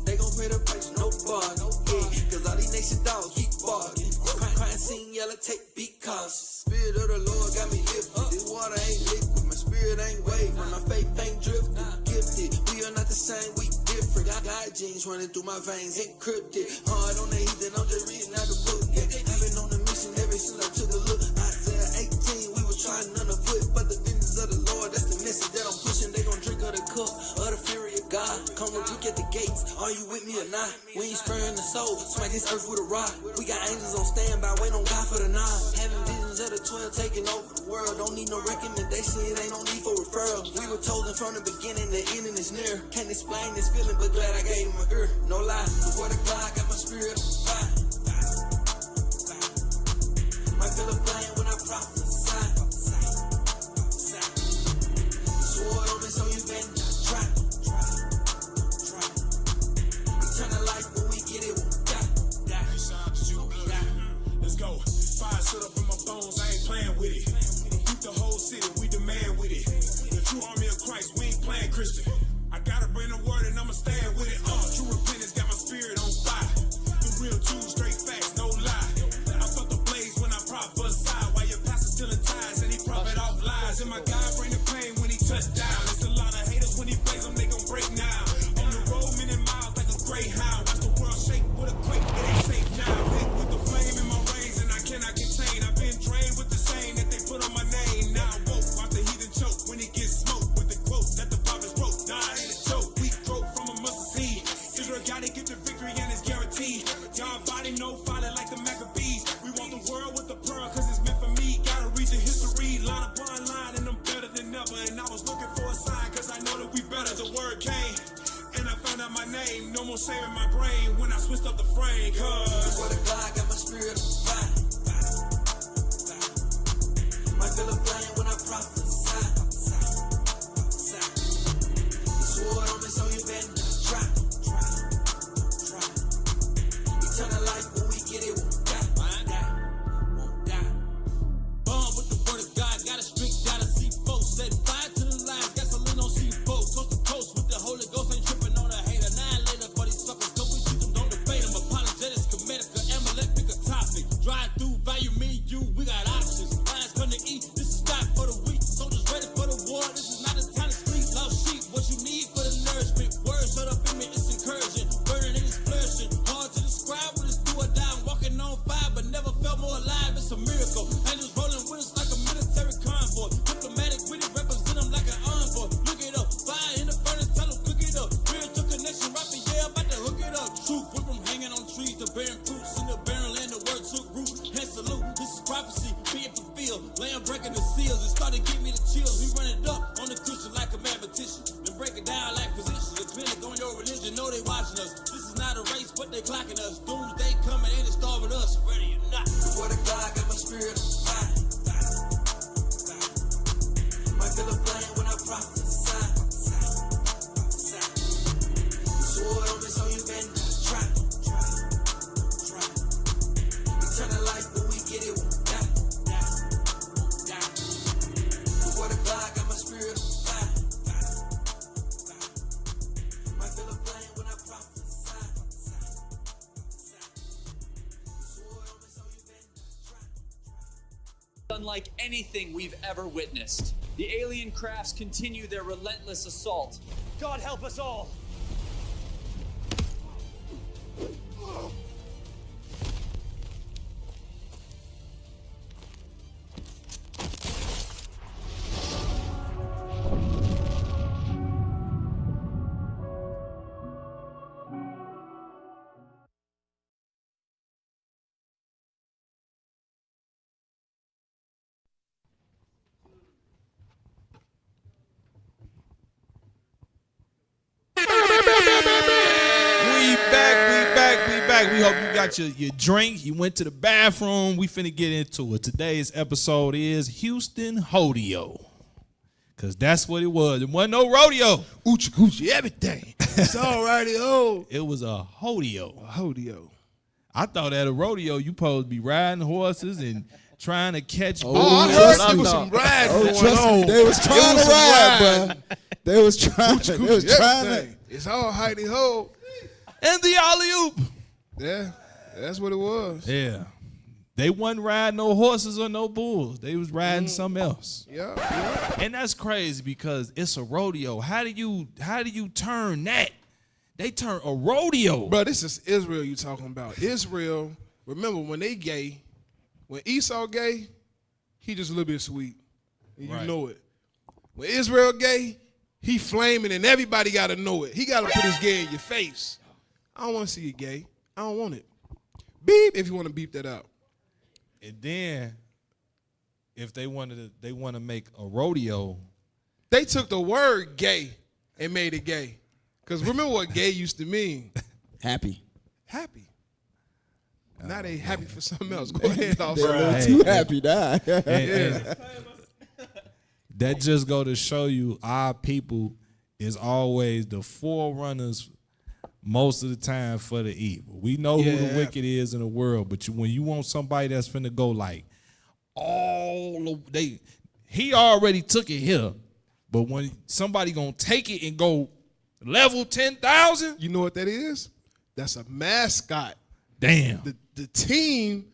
They gon' pay the price, no bargain. Yeah, cause all these nation dogs keep bargaining. Crime scene, yellow tape, be cautious. Spirit of the Lord got me lifted. This water ain't liquid, my spirit ain't wavering, my faith ain't drifting. Gifted, we are not the same, we different. God genes running through my veins, encrypted. Hard on the heathen, I'm just reading out the book. Yeah, I've been on a mission ever since I took a look. Isaiah 18, we was trying underfoot, but the vengeance of the Lord, that's the message that I'm putting. me or not. We ain't sparing the soul, smack this earth with a rock. We got angels on standby, wait on God for the nod. Having visions of the 12 taking over the world. Don't need no recommendation, it ain't no need for referral. We were chosen from the beginning, the ending is near. Can't explain this feeling, but glad I gave him an ear. No lie, the word of God got my spirit on fire. Might feel a flame when I prophesy. Sword on me, so you better not try. Eternal life, when we get it, we'll die. Let's go. Fire stood up in my bones, I ain't playing with it. Keep the whole city, we demand with it. The true army of Christ, we ain't playing Christian. I gotta bring the word and I'ma stand with it. True repentance got my spirit on fire. The real Jews, straight facts, no lie. I felt the blaze when I prophesy. While your pastor still in ties and he profit off lies. And my God bring the pain when he touched down. It's a lot of haters when he plays them, they gon' break now. On the road, many miles like a greyhound. Watch the world shake with a quake, it ain't safe now. Lit with the flame in my reins and I cannot contain. I've been trained with the same that they put on my name. Now I woke, watch the heathen choke when he gets smoked with the quote that the prophets wrote. Nah, it ain't a joke. We grow from a mustard seed. Israel gotta get the victory and it's guaranteed. Y'all body no fighting like the Maccabees. We want the world with the pearl cause it's meant for me. Gotta read the history, line upon line, and I'm better than ever. And I was looking for a sign cause I know that we better. The word came and I found out my name. No more saving my brain when I switched up the frame. Cause the word of God got my spirit on fire. Might feel a flame when I prophesy. The sword on me, so you better not try. Eternal life, when we get it, we'll die. Born with the word of God, got a strict, gotta see folks. Set fire to the lines, gasoline on C4. Coast to coast with the Holy Ghost, ain't tripping on a hater. 9 later for these suckers, go we treat them, don't debate them. Apologetics, Comedica, Amalek, pick a topic. Drive through, value me, you, we got options. Lions come to eat, this is not for the weak. Soldiers ready for the war, this is not a time to sleep. Lost sheep, what you need for the nourishment. Words shut up in me, it's encouraging. Burning and it's flourishing. Hard to describe what it's do or die. I'm walking on fire, but never felt more alive. It's a miracle. Angels rolling with us like a military convoy. Diplomatic with it, represent them like an envoy. Look it up, fire in the furnace, tell them cook it up. Spiritual connection, rapping, yeah, about to hook it up. Truth went from hanging on trees to bearing fruits. In the barren land, the word took root. Hand salute, this is prophecy, being fulfilled. Lamb breaking the seals, it started to give me the chills. We run it up on the Christian like a mathematician. Then break it down like physicians. The clinic on your religion, know they watching us. This is not a race, but they clocking us. Doomsday coming and it's starving us. Ready or not. The word of God got my spirit on fire. Might feel a flame when I prophesy. The sword on me, so you better not try. Eternal life, when we get it, we'll die. The word of God got my spirit on fire. Might feel a flame when I prophesy. Unlike anything we've ever witnessed. The alien crafts continue their relentless assault. God help us all. We hope you got your drink. You went to the bathroom. We finna get into it. Today's episode is Houston Hoe'deo. Because that's what it was. It wasn't no rodeo. Oochie coochie, everything. It's all righty, oh. It was a Hoe'deo. A Hoe'deo. I thought at a rodeo you supposed to be riding horses and trying to catch bulls. Oh, I heard there was some riding going on. They was trying to ride, bro. They was trying to. It's all hidey ho. And the alley-oop. Yeah, that's what it was. Yeah. They wasn't riding no horses or no bulls. They was riding something else. Yeah. And that's crazy because it's a rodeo. How do you turn that? They turn a rodeo. Bro, this is Israel you talking about. Israel, remember when they gay, when Esau gay, he just a little bit sweet. And you know it. When Israel gay, he flaming and everybody got to know it. He got to put his gay in your face. I don't want to see you gay. I don't want it. Beep if you want to beep that out. And then, if they want to make a rodeo. They took the word gay and made it gay. Because remember what gay used to mean? Happy. Happy. Now they happy for something else. Go ahead, They're a little too happy now. Yeah. That just go to show you our people is always the forerunners most of the time for the evil. We know who the wicked is in the world, but when you want somebody that's finna go like he already took it here, but when somebody gonna take it and go level 10,000, you know what that is? That's a mascot. Damn. The team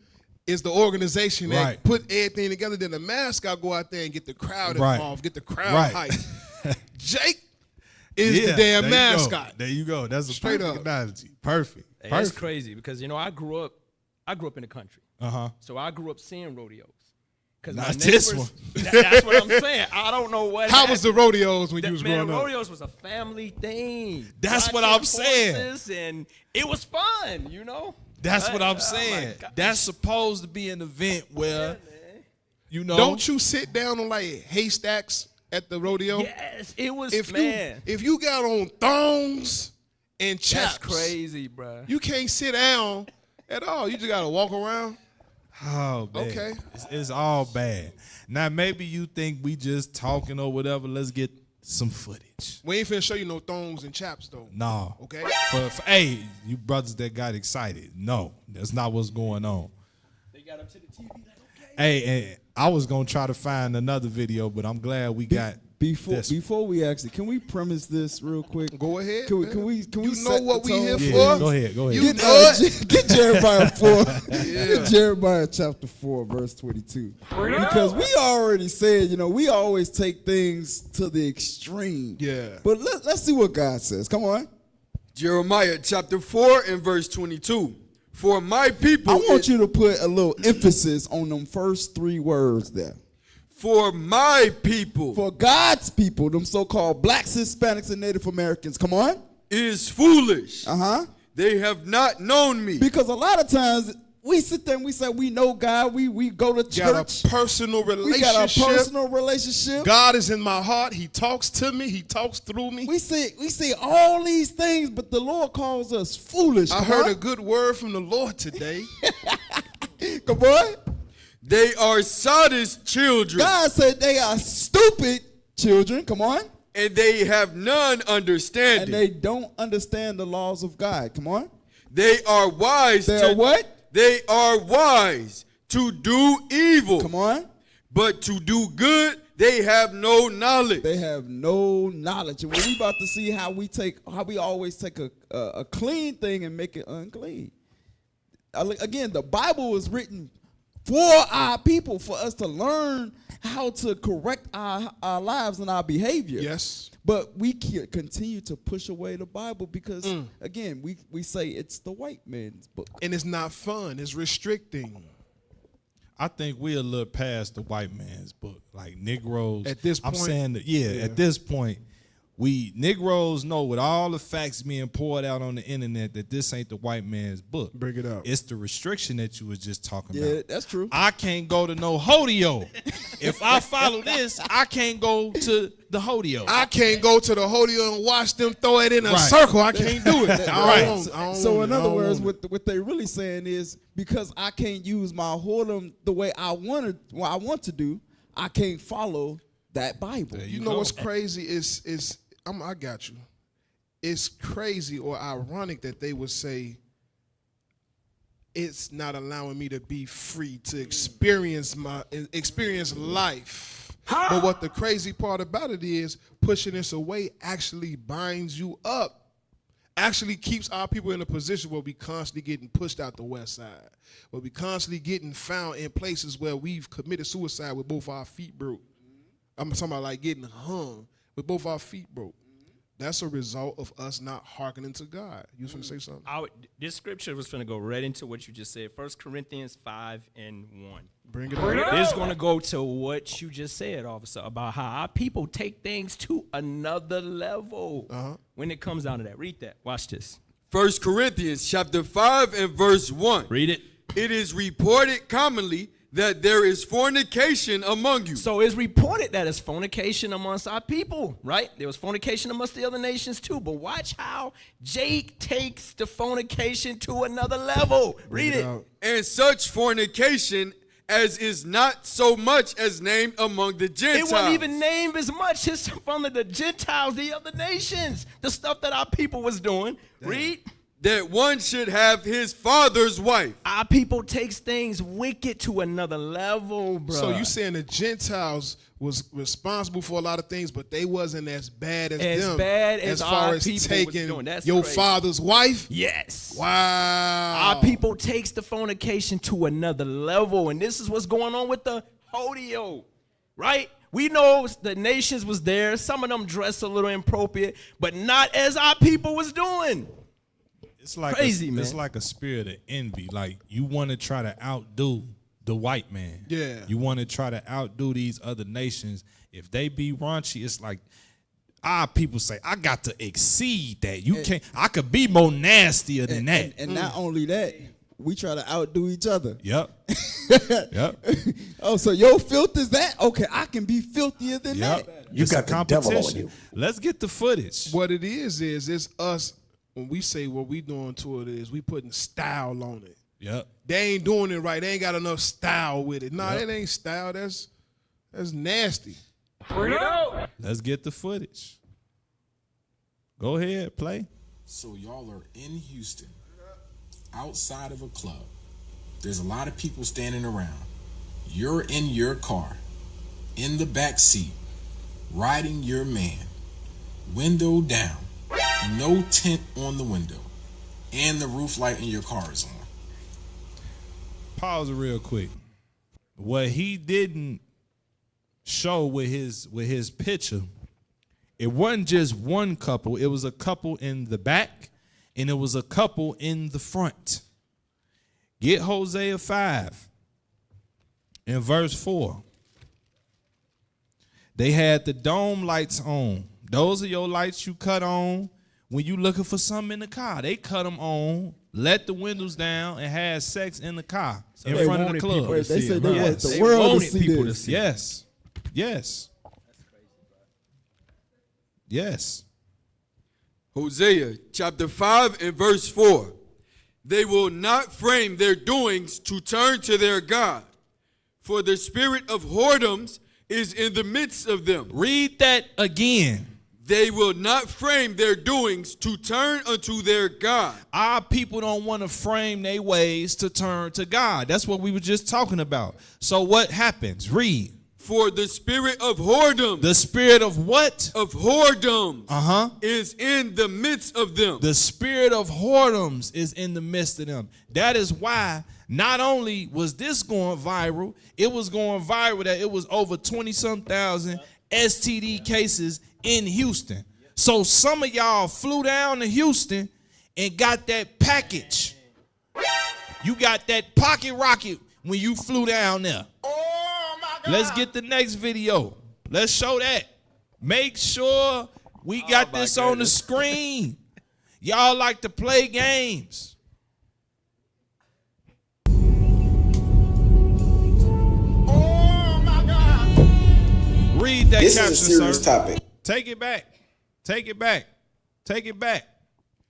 is the organization that Right. put everything together. Then the mascot go out there and get the crowd Right. involved, get the crowd Right. hyped. Jake is the damn mascot. There you go. That's a Straight perfect up. analogy. Perfect. Hey, Perfect. it's crazy because I grew up in the country. So I grew up seeing rodeos. Because Not this one. That's what I'm saying. I don't know what. How was the rodeos when you was man, growing up? rodeos was a family thing. That's what Watching I'm saying. horses, and it was fun, That's what I'm Oh, saying. my God. That's supposed to be an event where, Don't you sit down on like haystacks at the rodeo? Yes, it was. If man, you got on thongs and chaps, that's crazy, bro. you can't sit down at all. You just gotta walk around. Oh, man. Okay. It's all bad. Now, maybe you think we just talking or whatever. Let's get some footage. We ain't finna show you no thongs and chaps though. No. Okay. Hey, you brothers that got excited. No, that's not what's going on. They got up to the TV like, okay. Hey, I was going to try to find another video, but I'm glad we got this. Before we actually, can we premise this real quick? Go ahead. Can we You know know what we here Yeah, for? go ahead. You know it. Get Jeremiah 4. Yeah. Get Jeremiah chapter 4, verse 22. Because we already said, we always take things to the extreme. Yeah. But let's see what God says. Come on. Jeremiah chapter 4 and verse 22. For my people. I want you to put a little emphasis on them first 3 words there. For my people. For God's people, them so-called blacks, Hispanics, and Native Americans. Come on. Is foolish. Uh-huh. They have not known me. Because a lot of times we sit there and we say we know God. We go to church. Got a personal relationship. We got a personal relationship. God is in my heart. He talks to me. He talks through me. We see all these things, but the Lord calls us foolish. I heard a good word from the Lord today. Come on. They are Sodom's children. God said they are stupid children. Come on. And they have none understanding. And they don't understand the laws of God. Come on. They are wise. They are what? They are wise to do evil. Come on. But to do good, they have no knowledge. They have no knowledge. And we about to see how we always take a clean thing and make it unclean. Again, the Bible was written for our people, for us to learn how to correct our lives and our behavior. Yes. But we continue to push away the Bible because, again, we say it's the white man's book. And it's not fun. It's restricting. I think we're a little past the white man's book. Like Negroes. At this I'm point? saying that, at this point, we Negroes know with all the facts being poured out on the internet that this ain't the white man's book. Bring it up. It's the restriction that you was just talking Yeah, about. that's true. I can't go to no Hoe'deo. If I follow this, I can't go to the Hoe'deo. I can't go to the Hoe'deo and watch them throw it in a Right. circle. I can't do it. So in other words, what they really saying is because I can't use my whoredom the way I want to do, I can't follow that Bible. You know what's crazy is I got you. It's crazy or ironic that they would say it's not allowing me to be free to experience life. But what the crazy part about it is pushing this away actually binds you up. Actually keeps our people in a position where we constantly getting pushed out the west side. Where we constantly getting found in places where we've committed suicide with both our feet broke. I'm talking about like getting hung with both our feet broke. That's a result of us not hearkening to God. You was going to say something? This scripture was going to go right into what you just said. 1 Corinthians 5:1. Bring it up. It's going to go to what you just said, officer, about how our people take things to another level when it comes down to that. Read that. Watch this. 1 Corinthians chapter 5 and verse 1. Read it. It is reported commonly that there is fornication among you. So it's reported that it's fornication amongst our people, right? There was fornication amongst the other nations too. But watch how Jake takes the fornication to another level. Read it. And such fornication as is not so much as named among the Gentiles. It wasn't even named as much as from the Gentiles, the other nations. The stuff that our people was doing. Damn. Read. That one should have his father's wife. Our people takes things wicked to another level, bro. So you saying the Gentiles was responsible for a lot of things, but they wasn't as bad as them. As bad as far our as people taking was doing. That's your crazy. father's wife? Yes. Wow. Our people takes the fornication to another level, and this is what's going on with the Hoe'deo, right? We know the nations was there. Some of them dressed a little inappropriate, but not as our people was doing. It's like crazy, man. It's like a spirit of envy. Like you want to try to outdo the white man. Yeah. You want to try to outdo these other nations. If they be raunchy, it's like our people say, I got to exceed that. You can't. I could be more nastier than that. And not only that, we try to outdo each other. Yep. Yep. Oh, so your filth is that? Okay, I can be filthier than that. You got the devil on you. Let's get the footage. What it is it's us. When we say what we doing to it is we putting style on it. Yep. They ain't doing it right. They ain't got enough style with it. Nah, Yep. that ain't style. That's nasty. Let's get the footage. Go ahead, play. So y'all are in Houston, outside of a club. There's a lot of people standing around. You're in your car, in the back seat, riding your man, window down. No tint on the window, and the roof light in your car is on. Pause it real quick. What he didn't show with his picture, it wasn't just one couple. It was a couple in the back, and it was a couple in the front. Get Hosea 5 in verse 4. They had the dome lights on. Those are your lights you cut on when you looking for something in the car. They cut them on, let the windows down, and had sex in the car in front of the club. They said they want the world to see this. Yes. Yes. Yes. Hosea chapter 5 and verse 4. They will not frame their doings to turn to their God, for the spirit of whoredoms is in the midst of them. Read that again. They will not frame their doings to turn unto their God. Our people don't want to frame their ways to turn to God. That's what we were just talking about. So what happens? Read. For the spirit of whoredom. The spirit of what? Of whoredoms. Is in the midst of them. The spirit of whoredoms is in the midst of them. That is why not only was this going viral, it was going viral that it was over 20-some thousand STD cases in Houston. So some of y'all flew down to Houston and got that package. You got that pocket rocket when you flew down there. Let's get the next video. Let's show that. Make sure we got this on the screen. Y'all like to play games. Read that This caption, is a serious sir. topic. Take it back. Take it back. Take it back.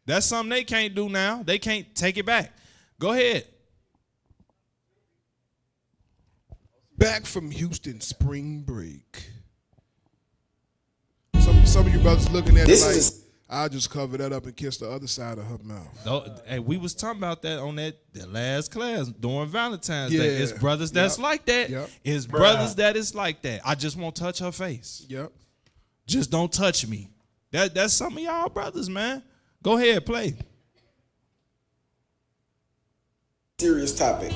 That's something they can't do now. They can't take it back. Go ahead. Back from Houston spring break. Some of you brothers looking at it like, I'll just cover that up and kiss the other side of her mouth. Hey, we was talking about that on that last class during Valentine's Day. Yeah. It's brothers that's like that. Yep. It's brothers that is like that. I just won't touch her face. Yep. Just don't touch me. That's some of y'all brothers, man. Go ahead, play. Serious topic.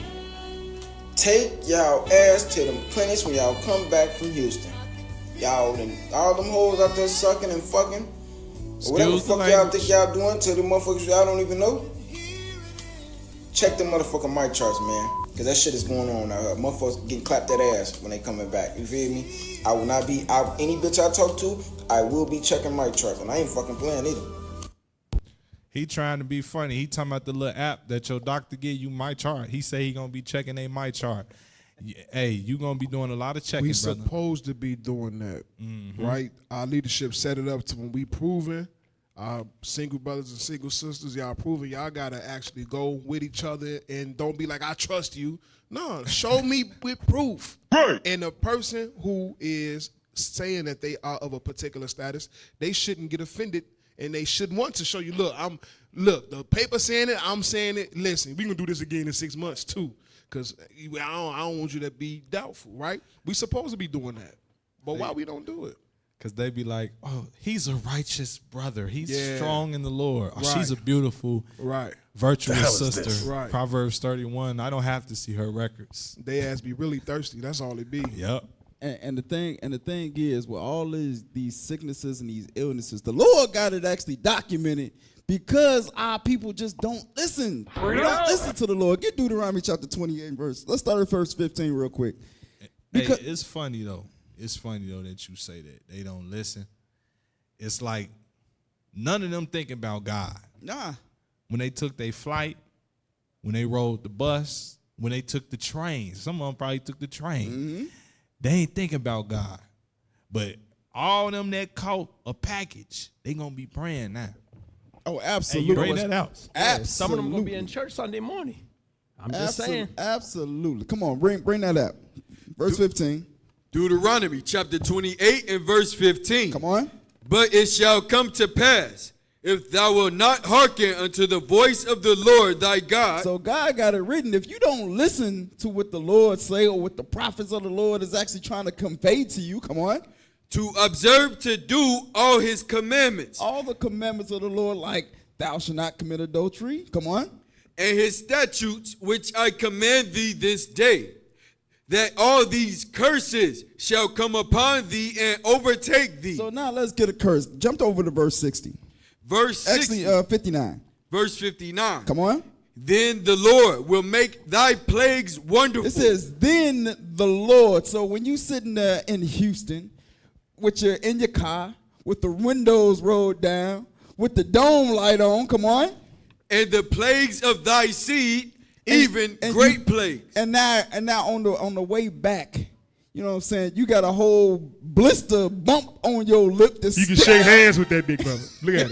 Take y'all ass to them clinics when y'all come back from Houston. Y'all and all them hoes out there sucking and fucking. Or whatever the fuck y'all think y'all doing to the motherfuckers y'all don't even know. Check the motherfucking mic charts, man. Cause that shit is going on out here. Motherfuckers getting clapped that ass when they coming back. You feel me? I will not be any bitch I talk to, I will be checking mic charts. And I ain't fucking playing either. He trying to be funny. He talking about the little app that your doctor give you, My Chart. He say he gonna be checking a My Chart. Hey, you gonna be doing a lot of checking, We brother. supposed to be doing that, right? Our leadership set it up to when we proven, our single brothers and single sisters, y'all proven y'all gotta actually go with each other and don't be like, I trust you. No, show me with proof. Right. And the person who is saying that they are of a particular status, they shouldn't get offended and they should want to show you, look, the paper saying it, I'm saying it. Listen, we gonna do this again in 6 months too. Because I don't want you to be doubtful, right? We supposed to be doing that. But why we don't do it? Because they be like, oh, he's a righteous brother. He's strong in the Lord. Oh, Right. she's a beautiful, virtuous sister. Right. Proverbs 31. I don't have to see her records. They ass be really thirsty. That's all it be. Yep. And the thing is, with all these sicknesses and these illnesses, the Lord got it actually documented because our people just don't listen. We don't listen to the Lord. Get Deuteronomy chapter 28 verse. Let's start at verse 15 real quick. Because it's funny though. It's funny though that you say that they don't listen. It's like none of them thinking about God. Nah. When they took their flight, when they rode the bus, when they took the train. Some of them probably took the train. They ain't thinking about God. But all them that caught a package, they gonna be praying now. Oh, Hey, absolutely. you Bring that out. Absolutely. Some of them gonna be in church Sunday morning. I'm just saying. Absolutely. Come on, bring that up. Verse 15. Deuteronomy chapter 28 and verse 15. Come on. But it shall come to pass, if thou wilt not hearken unto the voice of the Lord thy God. So God got it written. If you don't listen to what the Lord say or what the prophets of the Lord is actually trying to convey to you, come on. To observe to do all his commandments. All the commandments of the Lord, like thou shalt not commit adultery. Come on. And his statutes, which I command thee this day, that all these curses shall come upon thee and overtake thee. So now let's get a curse. Jumped over to verse 60. Verse 60. Actually, 59. Verse 59. Come on. Then the Lord will make thy plagues wonderful. It says, then the Lord. So when you sitting there in Houston, in your car, with the windows rolled down, with the dome light on, come on. And the plagues of thy seed, even great plagues. And now on the way back, you know what I'm saying, you got a whole blister bump on your lip. You can shake hands with that big brother. Look at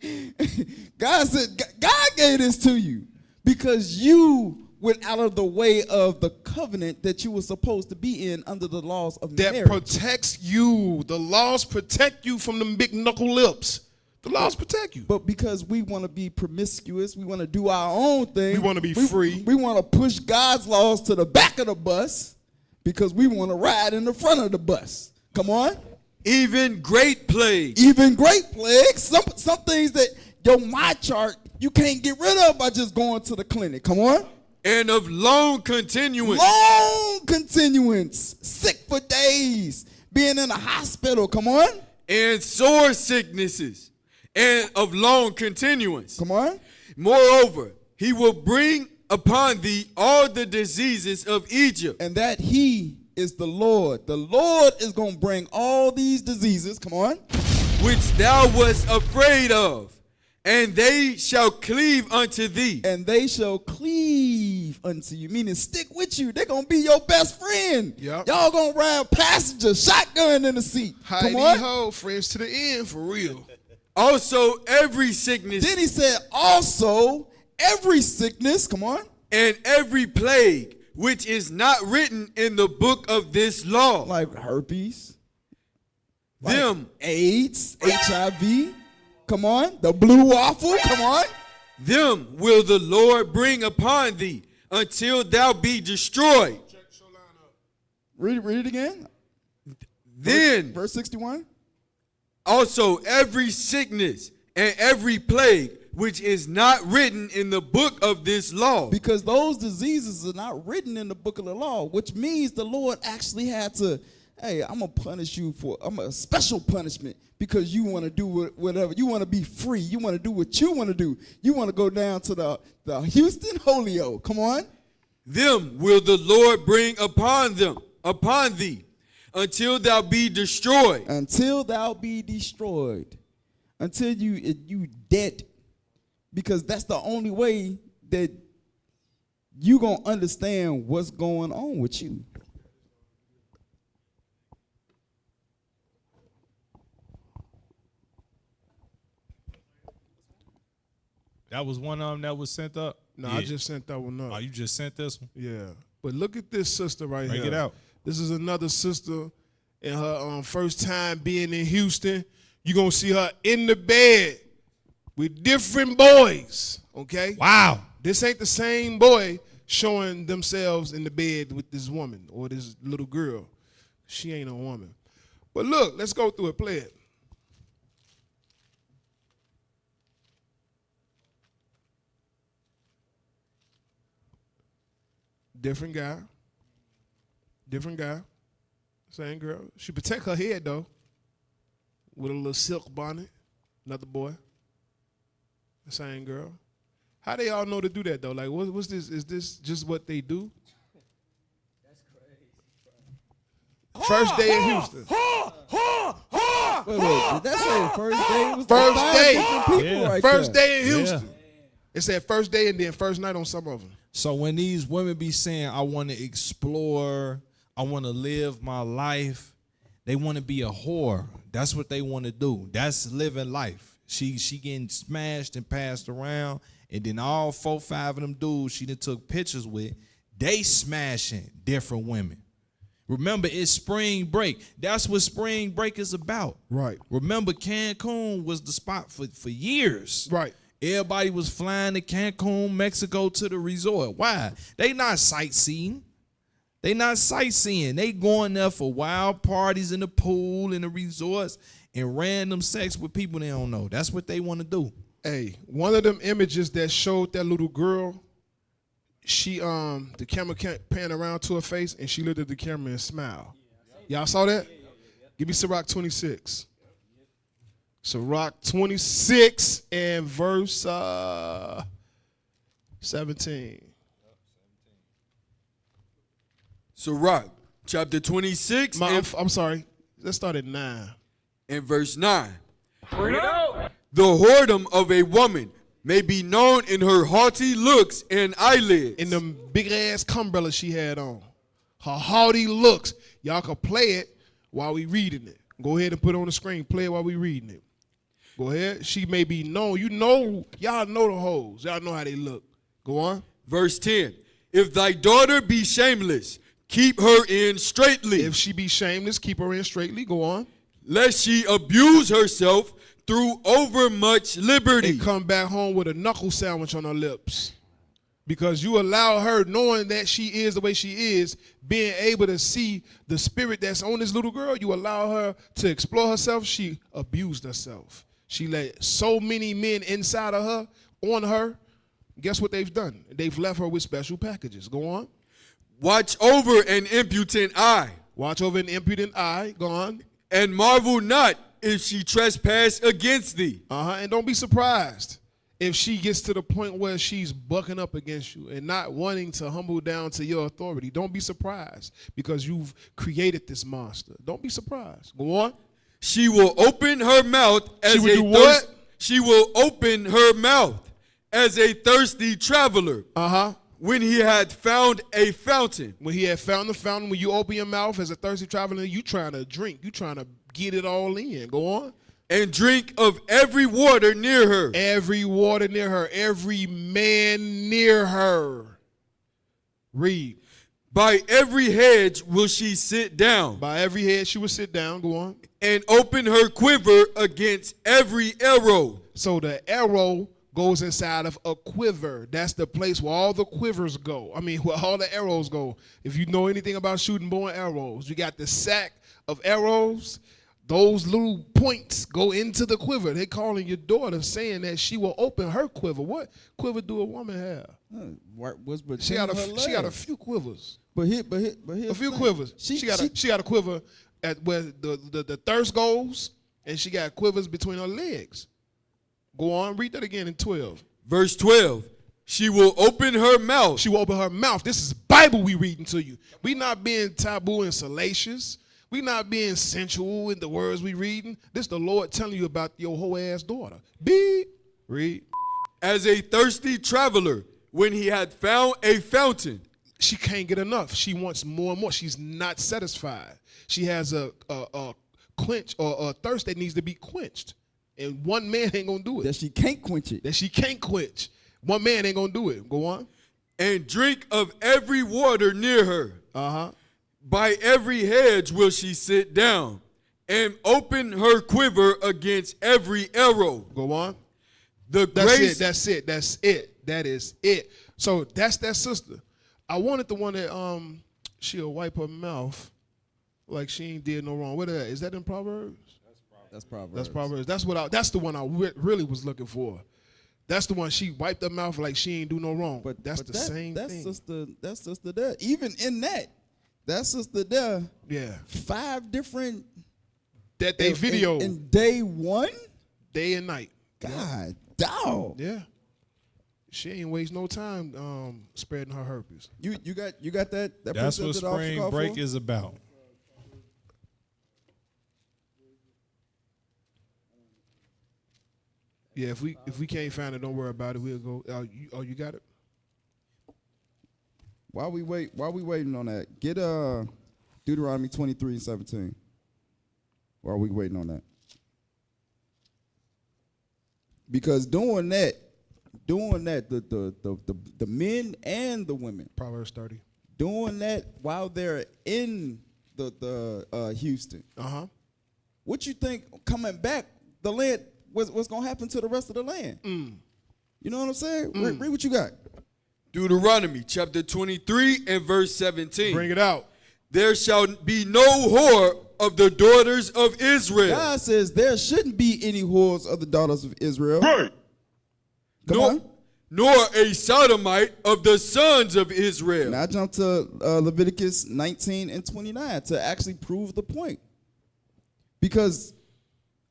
it. God said, God gave this to you because you went out of the way of the covenant that you were supposed to be in under the laws of That marriage. protects you. The laws protect you from them big knuckle lips. The laws protect you. But because we want to be promiscuous, we want to do our own thing. We want to be free. We want to push God's laws to the back of the bus because we want to ride in the front of the bus. Come on. Even great plagues. Even great plagues. Some things that My Chart you can't get rid of by just going to the clinic. Come on. And of long continuance. Long continuance. Sick for days. Being in a hospital. Come on. And sore sicknesses. And of long continuance. Come on. Moreover, he will bring upon thee all the diseases of Egypt. And that he is the Lord. The Lord is going to bring all these diseases. Come on. Which thou wast afraid of. And they shall cleave unto thee. And they shall cleave unto you. Meaning stick with you. They're going to be your best friend. Yep. Y'all going to ride passenger, shotgun in the seat. Come on. Ho, friends to the end, for real. Also every sickness. Then he said, also every sickness. Come on. And every plague which is not written in the book of this law. Like herpes. Them. Like AIDS, HIV. Come on. The blue waffle. Come on. Them will the Lord bring upon thee until thou be destroyed. Read it again. Then. Verse 61. Also every sickness and every plague which is not written in the book of this law. Because those diseases are not written in the book of the law, which means the Lord actually had to, hey, I'm going to punish you I'm a special punishment because you want to do whatever. You want to be free. You want to do what you want to do. You want to go down to the Houston Hoe'deo. Come on. Them will the Lord bring upon thee, until thou be destroyed. Until thou be destroyed. Until you dead. because that's the only way that you gonna understand what's going on with you. That was one of them that was sent up? No, I just sent that one up. Oh, you just sent this one? Yeah. But look at this sister right here. Break it out. This is another sister in her first time being in Houston. You're going to see her in the bed with different boys, okay? Wow. This ain't the same boy showing themselves in the bed with this woman or this little girl. She ain't a woman. But look, let's go through it. Play it. Different guy. Different guy. Same girl. She protect her head, though, with a little silk bonnet. Another boy. The same girl. How they all know to do that, though? Like, what's this? Is this just what they do? That's crazy. First day in Houston. Wait, did that say first day? It was First day. People right First there. day in Houston. It said first day and then first night on some of them. So when these women be saying, I want to explore, I want to live my life, they want to be a whore. That's what they want to do. That's living life. She getting smashed and passed around, and then all 4, 5 of them dudes she done took pictures with, they smashing different women. Remember, it's spring break. That's what spring break is about. Right. Remember, Cancun was the spot for years. Right. Everybody was flying to Cancun, Mexico to the resort. Why? They not sightseeing. They not sightseeing. They going there for wild parties in the pool, in the resorts, and random sex with people they don't know. That's what they want to do. Hey, one of them images that showed that little girl, she the camera pan around to her face and she looked at the camera and smiled. Y'all saw that? Give me Sirach 26. Sirach 26 and verse 17. Sirach chapter 26. I'm sorry. Let's start at 9. And verse 9. The whoredom of a woman may be known in her haughty looks and eyelids. In them big ass umbrellas she had on. Her haughty looks. Y'all can play it while we reading it. Go ahead and put it on the screen. Play it while we reading it. Go ahead. She may be known. You know, y'all know the hoes. Y'all know how they look. Go on. Verse 10. If thy daughter be shameless, keep her in straitly. If she be shameless, keep her in straitly. Go on. Lest she abuse herself through overmuch liberty. And come back home with a knuckle sandwich on her lips. Because you allow her, knowing that she is the way she is, being able to see the spirit that's on this little girl, you allow her to explore herself. She abused herself. She let so many men inside of her, on her. Guess what they've done? They've left her with special packages. Go on. Watch over an impudent eye. Watch over an impudent eye. Go on. And marvel not if she trespass against thee. And don't be surprised if she gets to the point where she's bucking up against you and not wanting to humble down to your authority. Don't be surprised because you've created this monster. Don't be surprised. Go on. She will open her mouth as She will open her mouth as a thirsty traveler. When he had found a fountain. When he had found the fountain, when you open your mouth as a thirsty traveler, you trying to drink. You trying to get it all in. Go on. And drink of every water near her. Every water near her. Every man near her. Read. By every hedge will she sit down. By every hedge she will sit down. Go on. And open her quiver against every arrow. So the arrow goes inside of a quiver. That's the place where all the quivers go. I mean, where all the arrows go. If you know anything about shooting bow and arrows, you got the sack of arrows. Those little points go into the quiver. They calling your daughter saying that she will open her quiver. What quiver do a woman have? She got a few quivers. But here, a few quivers. She got a quiver at where the thirst goes, and she got quivers between her legs. Go on, read that again in 12. Verse 12. She will open her mouth. She will open her mouth. This is Bible we reading to you. We not being taboo and salacious. We not being sensual in the words we reading. This the Lord telling you about your whole ass daughter. Read. as a thirsty traveler when he had found a fountain. She can't get enough. She wants more and more. She's not satisfied. She has a quench or a thirst that needs to be quenched. And one man ain't gonna do it. That she can't quench it. That she can't quench. One man ain't gonna do it. Go on. And drink of every water near her. Uh-huh. By every hedge will she sit down, and open her quiver against every arrow. Go on. That's it. That is it. So that's that sister. I wanted the one that she'll wipe her mouth like she ain't did no wrong. What is that? Is that in Proverbs? That's Proverbs. That's Proverbs. That's the one I really was looking for. That's the one she wiped her mouth like she ain't do no wrong. But that's the same thing. That's sister there. Even in that sister there. Yeah. 5 different. That they video. In day 1? Day and night. God, dog. Yeah. She ain't waste no time spreading her herpes. You got that That's what spring break is about. Yeah, if we can't find it, don't worry about it. We'll go. You got it? While we waiting on that, get Deuteronomy 23:17. While we waiting on that. Because doing that, the men and the women. Proverbs 30. Doing that while they're in the Houston. Uh-huh. What you think coming back, the land, what's gonna happen to the rest of the land? You know what I'm saying? Read what you got. Deuteronomy chapter 23 and verse 17. Bring it out. There shall be no whore of the daughters of Israel. God says there shouldn't be any whores of the daughters of Israel. Right. Nor a sodomite of the sons of Israel. Now I jump to Leviticus 19 and 29 to actually prove the point. Because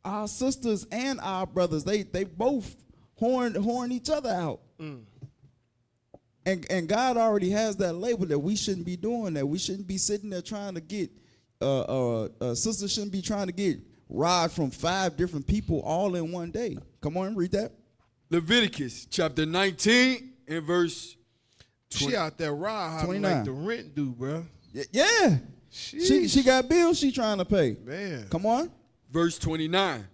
our sisters and our brothers, they both horn each other out. And God already has that label that we shouldn't be doing that. We shouldn't be sitting there trying to get, sisters shouldn't be trying to get rod from 5 different people all in one day. Come on, read that. Leviticus chapter 19 and verse 20. She out there rod hopping like the rent do, bro. Yeah. She got bills she trying to pay. Man. Come on. Verse 29.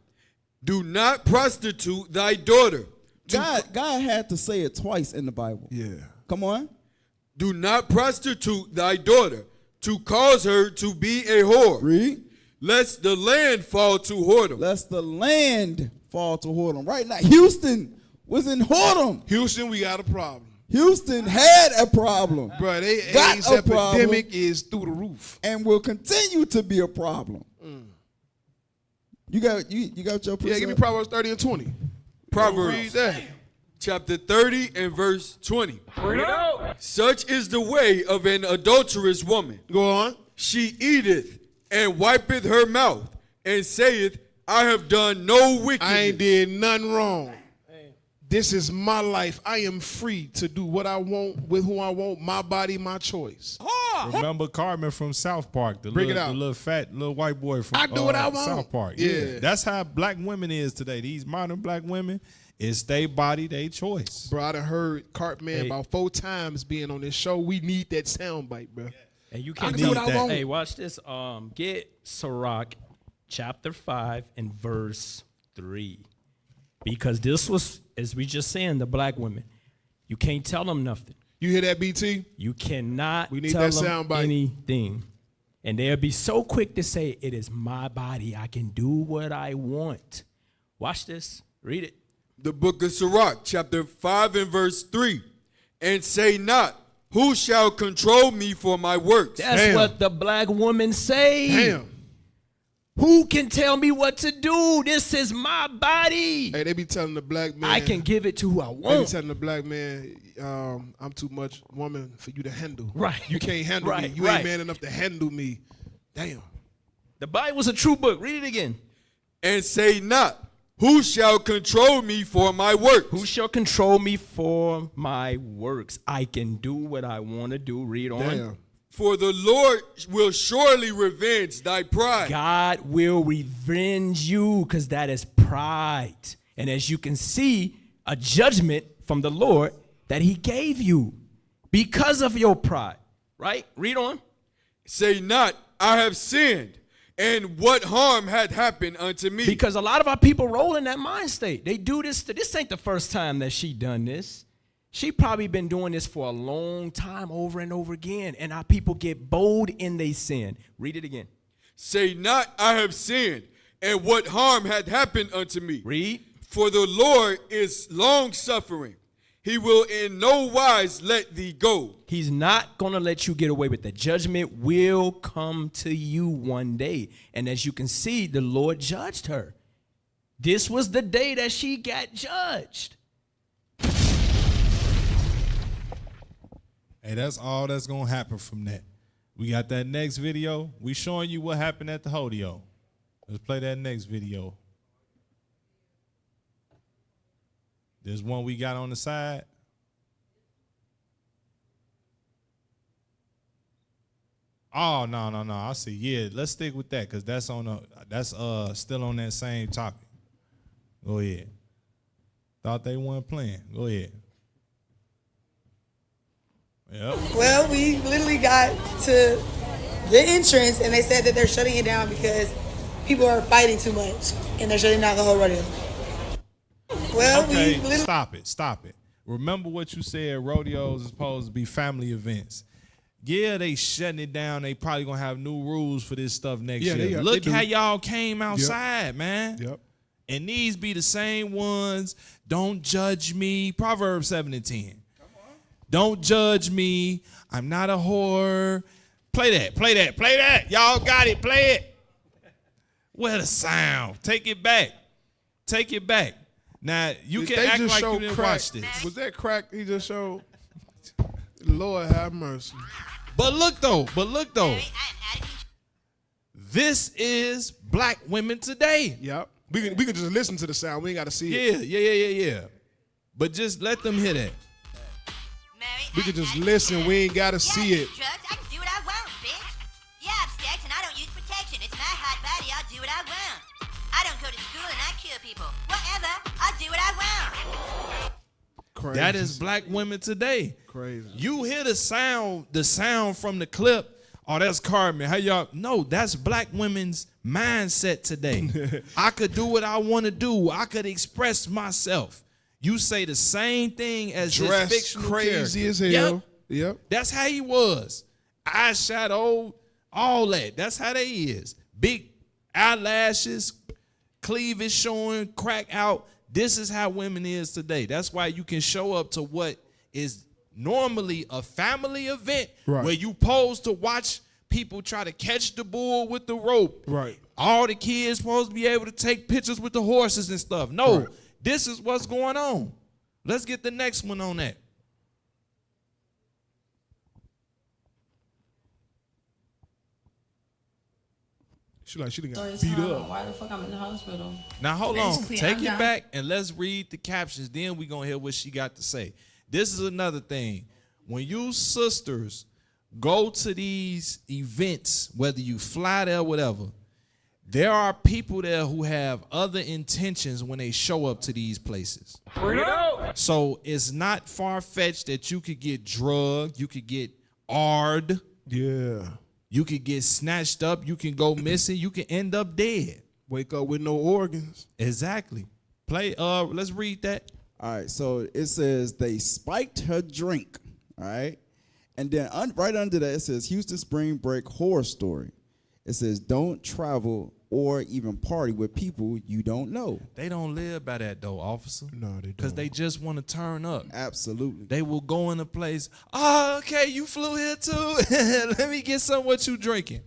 Do not prostitute thy daughter. God had to say it twice in the Bible. Yeah. Come on. Do not prostitute thy daughter to cause her to be a whore. Read. Lest the land fall to whoredom. Lest the land fall to whoredom. Right now, Houston was in whoredom. Houston, we got a problem. Houston had a problem. Bro, they got AIDS a problem, epidemic is through the roof. and will continue to be a problem. You got your Yeah, give me Proverbs 30 and 20. Proverbs Read that. chapter 30 and verse 20. Such is the way of an adulterous woman. Go on. She eateth and wipeth her mouth and saith, I have done no wickedness. I ain't did nothing wrong. This is my life. I am free to do what I want with who I want. My body, my choice. Remember Cartman from South Park, the little fat little white boy from I do what I want. South Park. Yeah. That's how black women is today. These modern black women, it's their body, their choice. Bro, I done heard Cartman about 4 times being on this show. We need that soundbite, bro. And you can't do what I want. Hey, watch this. Get Sirach chapter 5 and verse 3. Because this was, as we just saying, the black women. You can't tell them nothing. You hear that, BT? You cannot We need tell that them soundbite. anything. And they'll be so quick to say, it is my body. I can do what I want. Watch this. Read it. The book of Sirach, chapter 5 and verse 3. And say not, who shall control me for my works? That's what the black woman say. Damn. Who can tell me what to do? This is my body. Hey, they be telling the black man. I can give it to who I They be want. telling the black man, I'm too much woman for you to handle. Right. You can't handle me. You ain't man enough to handle me. Damn. The Bible's a true book. Read it again. And say not, who shall control me for my works? Who shall control me for my works? I can do what I want to do. Read on. Damn. For the Lord will surely revenge thy pride. God will revenge you because that is pride. And as you can see, a judgment from the Lord that he gave you because of your pride. Right? Read on. Say not, I have sinned, and what harm had happened unto me. Because a lot of our people roll in that mind state. They do this. This ain't the first time that she done this. She probably been doing this for a long time over and over again. And our people get bold in their sin. Read it again. Say not, I have sinned, and what harm had happened unto me. Read. For the Lord is long-suffering. He will in no wise let thee go. He's not going to let you get away with it. Judgment will come to you one day. And as you can see, the Lord judged her. This was the day that she got judged. Hey, that's all that's going to happen from that. We got that next video. We showing you what happened at the Hoe'deo. Let's play that next video. There's one we got on the side. Oh, no. I see. Yeah, let's stick with that because that's still on that same topic. Go ahead. Thought they weren't playing. Go ahead. Yep. Well, we literally got to the entrance and they said that they're shutting it down because people are fighting too much and they're shutting down the whole rodeo. Well, okay, stop it. Remember what you said, rodeos is supposed to be family events. Yeah, they shutting it down. They probably going to have new rules for this stuff next year. Look how y'all came outside, man. Yep. And these be the same ones. Don't judge me. Proverbs 7:10. Don't judge me. I'm not a whore. Play that. Y'all got it. Play it. Where the sound? Take it back. Now, you can act like you didn't watch this. Was that crack he just showed? Lord have mercy. But look though. This is black women today. Yep. We can just listen to the sound. We ain't got to see it. Yeah. But just let them hear that. We can just listen. We ain't got to see it. Drugs, I can do what I want, bitch. Yeah, I'm sex and I don't use protection. It's my hot body. I'll do what I want. I don't go to school and I kill people. Whatever. I'll do what I want. Crazy. That is black women today. Crazy. You hear the sound from the clip. Oh, that's Carmen. How y'all? No, that's black women's mindset today. I could do what I want to do. I could express myself. You say the same thing as dressed this fictional crazy character. as hell. Yep. That's how he was. Eyeshadow, all that. That's how they is. Big eyelashes, cleavage showing, crack out. This is how women is today. That's why you can show up to what is normally a family event where you pose to watch people try to catch the bull with the rope. Right. All the kids supposed to be able to take pictures with the horses and stuff. No, this is what's going on. Let's get the next one on that. She done got beat up. Why the fuck I'm in the hospital? Now hold on. Basically, Take I'm it down. back and let's read the captions. Then we're gonna hear what she got to say. This is another thing. When you sisters go to these events, whether you fly there or whatever, there are people there who have other intentions when they show up to these places. So it's not far-fetched that you could get drugged, you could get AR'd. Yeah. You could get snatched up, you can go missing, you can end up dead. Wake up with no organs. Exactly. Let's read that. All right, so it says they spiked her drink, all right? And then right under that, it says Houston Spring Break horror story. It says don't travel or even party with people you don't know. They don't live by that though, officer. No, they don't. Because they just want to turn up. Absolutely. They will go in a place, oh, okay, you flew here too? Let me get some what you drinking.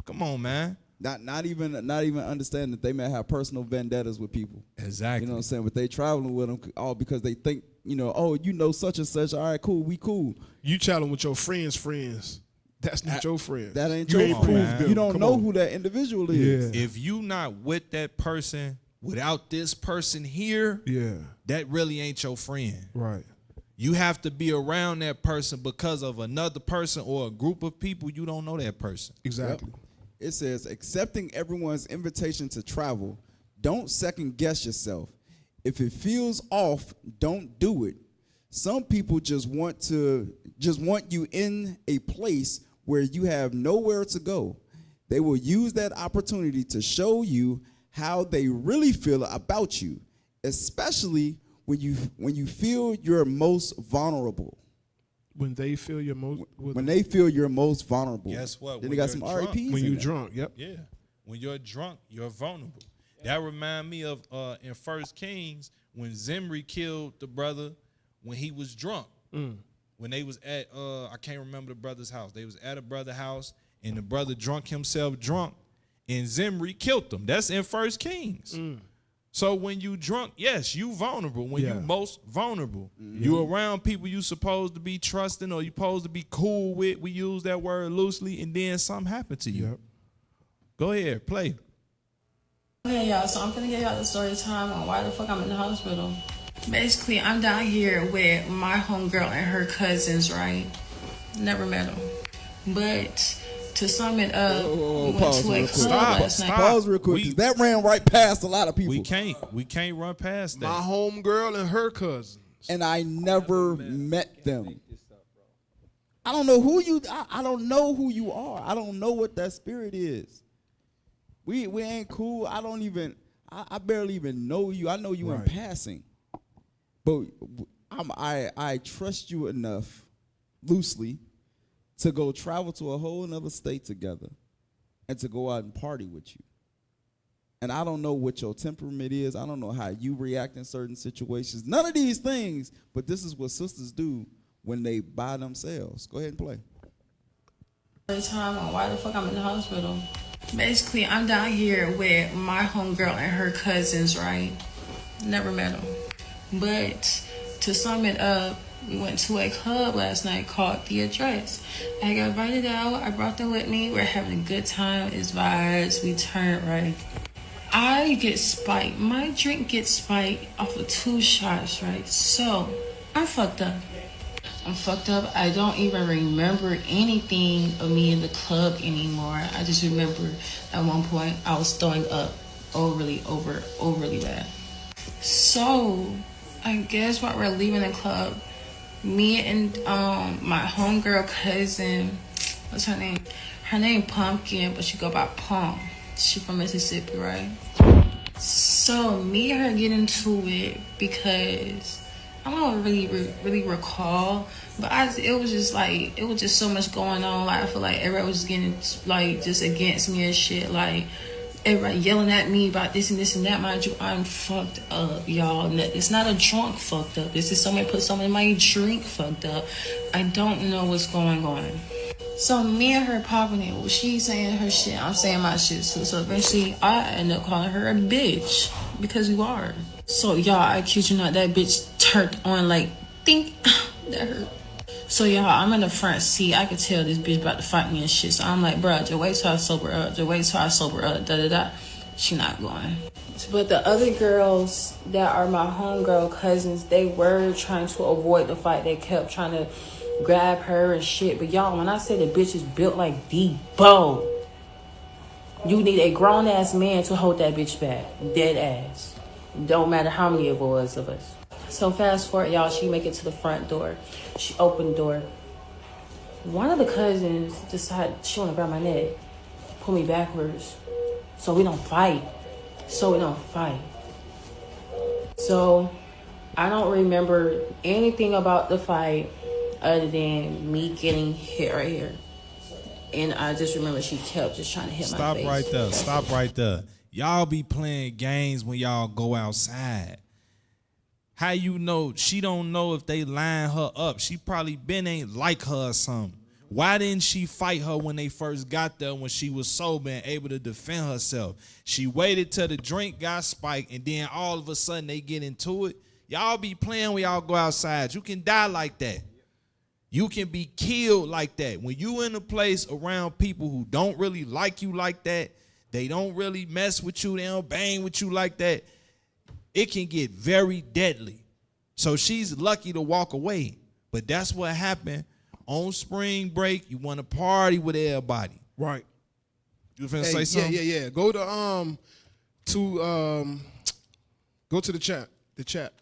Come on, man. Not even understanding that they may have personal vendettas with people. Exactly. You know what I'm saying? But they traveling with them all because they think, oh, such and such. All right, cool, we cool. You traveling with your friends. That's not your friend. That ain't you your ain't friend. proved them. You don't Come know on. who that individual is. If you not with that person, without this person here, that really ain't your friend. Right. You have to be around that person because of another person or a group of people. You don't know that person. Exactly. Yep. It says accepting everyone's invitation to travel. Don't second guess yourself. If it feels off, don't do it. Some people just want you in a place where you have nowhere to go. They will use that opportunity to show you how they really feel about you, especially when you feel you're most vulnerable. When they feel you're most vulnerable. Guess what? Then they got some RIPs. When you're drunk, yep. Yeah. When you're drunk, you're vulnerable. That remind me of in 1 Kings when Zimri killed the brother when he was drunk. When they was at I can't remember the brother's house. They was at a brother's house and the brother drunk himself drunk and Zimri killed them. That's in 1 Kings. So when you drunk, yes, you vulnerable. When you most vulnerable, you around people you supposed to be trusting or you supposed to be cool with. We use that word loosely, and then something happened to you. Go ahead, play. Okay, y'all, so I'm gonna give y'all the story time on why the fuck I'm in the hospital. Basically, I'm down here with my homegirl and her cousins, right? Never met them. But to sum it up, we went to a club last night. Pause real quick, 'cause that ran right past a lot of people. We can't run past that. My homegirl and her cousins. And I never met them. I don't know who you I don't know who you are. I don't know what that spirit is. We ain't cool. I barely even know you. I know you in passing. But I trust you enough loosely to go travel to a whole another state together and to go out and party with you. And I don't know what your temperament is. I don't know how you react in certain situations. None of these things, but this is what sisters do when they by themselves. Go ahead and play. Time on why the fuck I'm in the hospital. Basically, I'm down here with my homegirl and her cousins, right? Never met them. But to sum it up, we went to a club last night called The Address. I got invited out. I brought them with me. We're having a good time. It's vibes. We turned right. I get spiked. My drink gets spiked off of 2 shots, right? So I'm fucked up. I don't even remember anything of me in the club anymore. I just remember at one point I was throwing up overly bad. So I guess while we're leaving the club, me and my homegirl cousin, what's her name? Her name Pumpkin, but she go by Pump. She from Mississippi, right? So me and her get into it because I don't really recall, but it was just so much going on. Like I feel like everybody was just getting like just against me and shit. Like everybody yelling at me about this and this and that. Mind you, I'm fucked up, y'all. It's not a drunk fucked up. This is somebody put something in my drink fucked up. I don't know what's going on. So me and her popping it. Well, she's saying her shit. I'm saying my shit too. So eventually I end up calling her a bitch because you are. So y'all, I kid you not, that bitch turned on like, think, that hurt. So y'all, I'm in the front seat. I could tell this bitch about to fight me and shit. So I'm like, bruh, just wait till I sober up. Da-da-da. She not going. But the other girls that are my homegirl cousins, they were trying to avoid the fight. They kept trying to grab her and shit. But y'all, when I say the bitch is built like Debo, you need a grown-ass man to hold that bitch back. Dead ass. Don't matter how many it was of us. So fast forward, y'all, she make it to the front door. She opened the door. One of the cousins decided she want to grab my neck, pull me backwards, so we don't fight. So I don't remember anything about the fight other than me getting hit right here. And I just remember she kept just trying to hit my face. Stop right there. Y'all be playing games when y'all go outside. How you know? She don't know if they line her up. She probably been ain't like her or something. Why didn't she fight her when they first got there when she was sober and able to defend herself? She waited till the drink got spiked and then all of a sudden they get into it. Y'all be playing when y'all go outside. You can die like that. You can be killed like that. When you in a place around people who don't really like you like that, they don't really mess with you, they don't bang with you like that, it can get very deadly. So she's lucky to walk away. But that's what happened on spring break. You want to party with everybody. Right. You finna say something? Yeah. Go to the chat. The chat.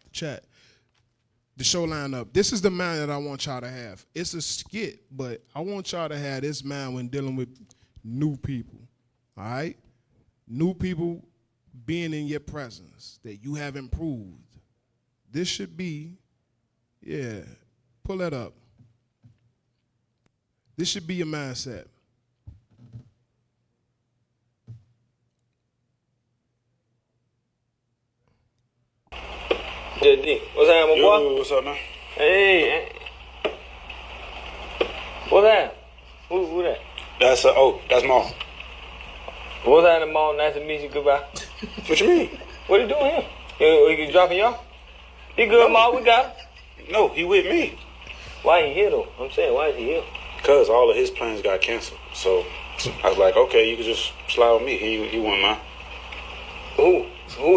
The show lineup. This is the man that I want y'all to have. It's a skit, but I want y'all to have this man when dealing with new people. All right? New people being in your presence that you have improved. This should be, pull that up. This should be your mindset. JD, what's that, my boy? Yo, what's up, man? Hey. What's that? Who that? That's Mom. What's that, Mom? Nice to meet you. Goodbye. What you mean? What you doing here? You dropping y'all? He good, Mom? We got him. No, he with me. Why he here, though? I'm saying, why is he here? Because all of his plans got canceled. So I was like, okay, you can just slide with me. He won mine. Who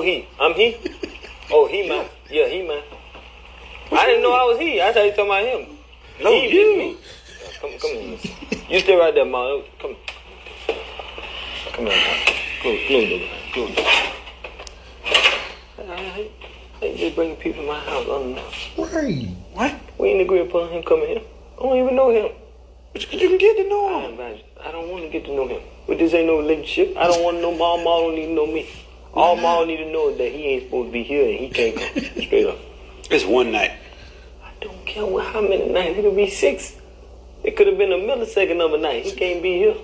he? I'm he? Oh, he man. Yeah, he man. I didn't know I was he. I thought you talking about him. No, he you. Me. Come here. You stay right there, Mom. Come here. Close the door. I ain't just bringing people to my house unannounced. Right. What? We ain't agree upon him coming here. I don't even know him. But you can get to know him. I don't want to get to know him. But this ain't no relationship. I don't want to know Mom. Mom don't need to know me. All Mom need to know is that he ain't supposed to be here and he can't come. Straight up. It's one night. I don't care how many nights. It could be 6. It could have been a millisecond of a night. He can't be here.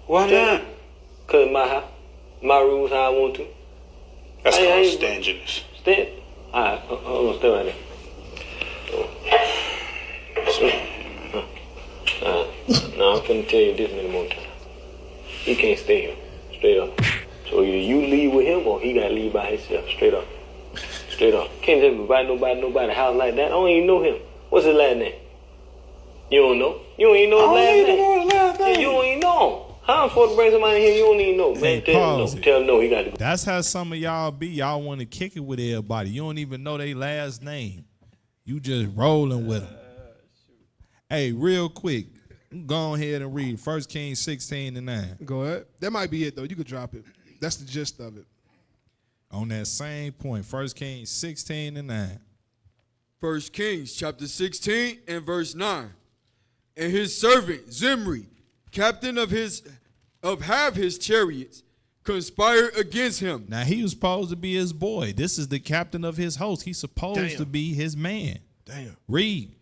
Why not? Because my house. My rules how I want to. That's called stinginess. Stand? Alright, hold on, stay right there. No, I'm finna tell you this many more times. He can't stay here. Straight up. So either you leave with him or he gotta leave by himself. Straight up. Straight up. Can't just invite nobody house like that. I don't even know him. What's his last name? You don't know? You don't even know his last name? Yeah, you don't even know him. How I'm supposed to bring somebody in here you don't even know? Man, tell him no, he got to go. That's how some of y'all be. Y'all want to kick it with everybody. You don't even know their last name. You just rolling with them. Hey, real quick, go ahead and read 1 Kings 16:9. Go ahead. That might be it, though. You could drop it. That's the gist of it. On that same point, 1 Kings 16:9. 1 Kings chapter 16 and verse 9. And his servant Zimri, captain of half his chariots, conspired against him. Now he was supposed to be his boy. This is the captain of his host. He's supposed to be his man. Damn. Read.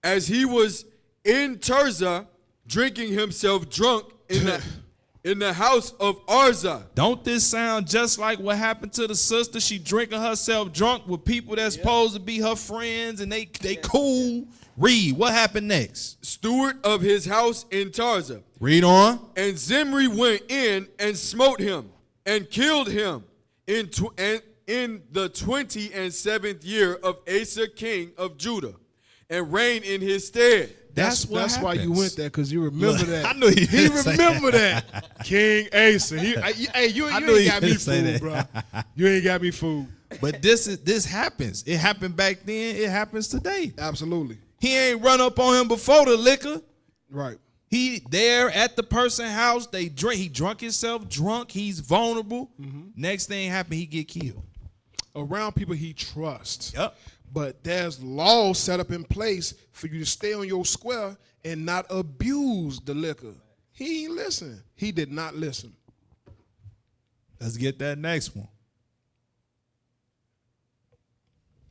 As he was in Tirzah, drinking himself drunk in the house of Arza. Don't this sound just like what happened to the sister? She drinking herself drunk with people that's supposed to be her friends and they cool. Read. What happened next? Steward of his house in Tirzah. Read on. And Zimri went in and smote him and killed him in the 27th year of Asa king of Judah and reigned in his stead. That's why you went there, because you remember that. I knew he remember that. King Asa. You ain't got me fooled, bro. You ain't got me fooled. But this happens. It happened back then. It happens today. Absolutely. He ain't run up on him before the liquor. Right. He there at the person's house. They drink. He drunk himself drunk. He's vulnerable. Next thing happened, he get killed. Around people he trusts. Yep. But there's laws set up in place for you to stay on your square and not abuse the liquor. He ain't listen. He did not listen. Let's get that next one.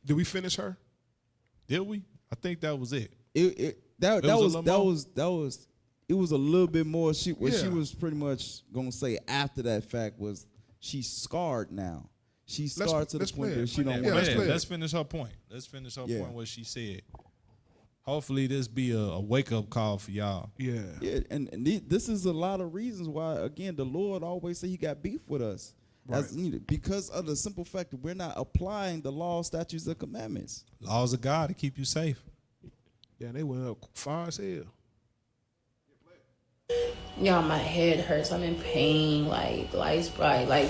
Did we finish her? Did we? I think that was it. It was a little bit more. She was pretty much gonna say after that fact was she's scarred now. She's scarred to the point that she don't want to. Let's finish her point. Let's finish her point. What she said. Hopefully, this be a wake up call for y'all. Yeah. Yeah, and this is a lot of reasons why. Again, the Lord always say He got beef with us, because of the simple fact that we're not applying the law, statutes, and commandments. Laws of God to keep you safe. Yeah, they went up far as hell. Y'all, my head hurts. I'm in pain. Like the light's bright. Like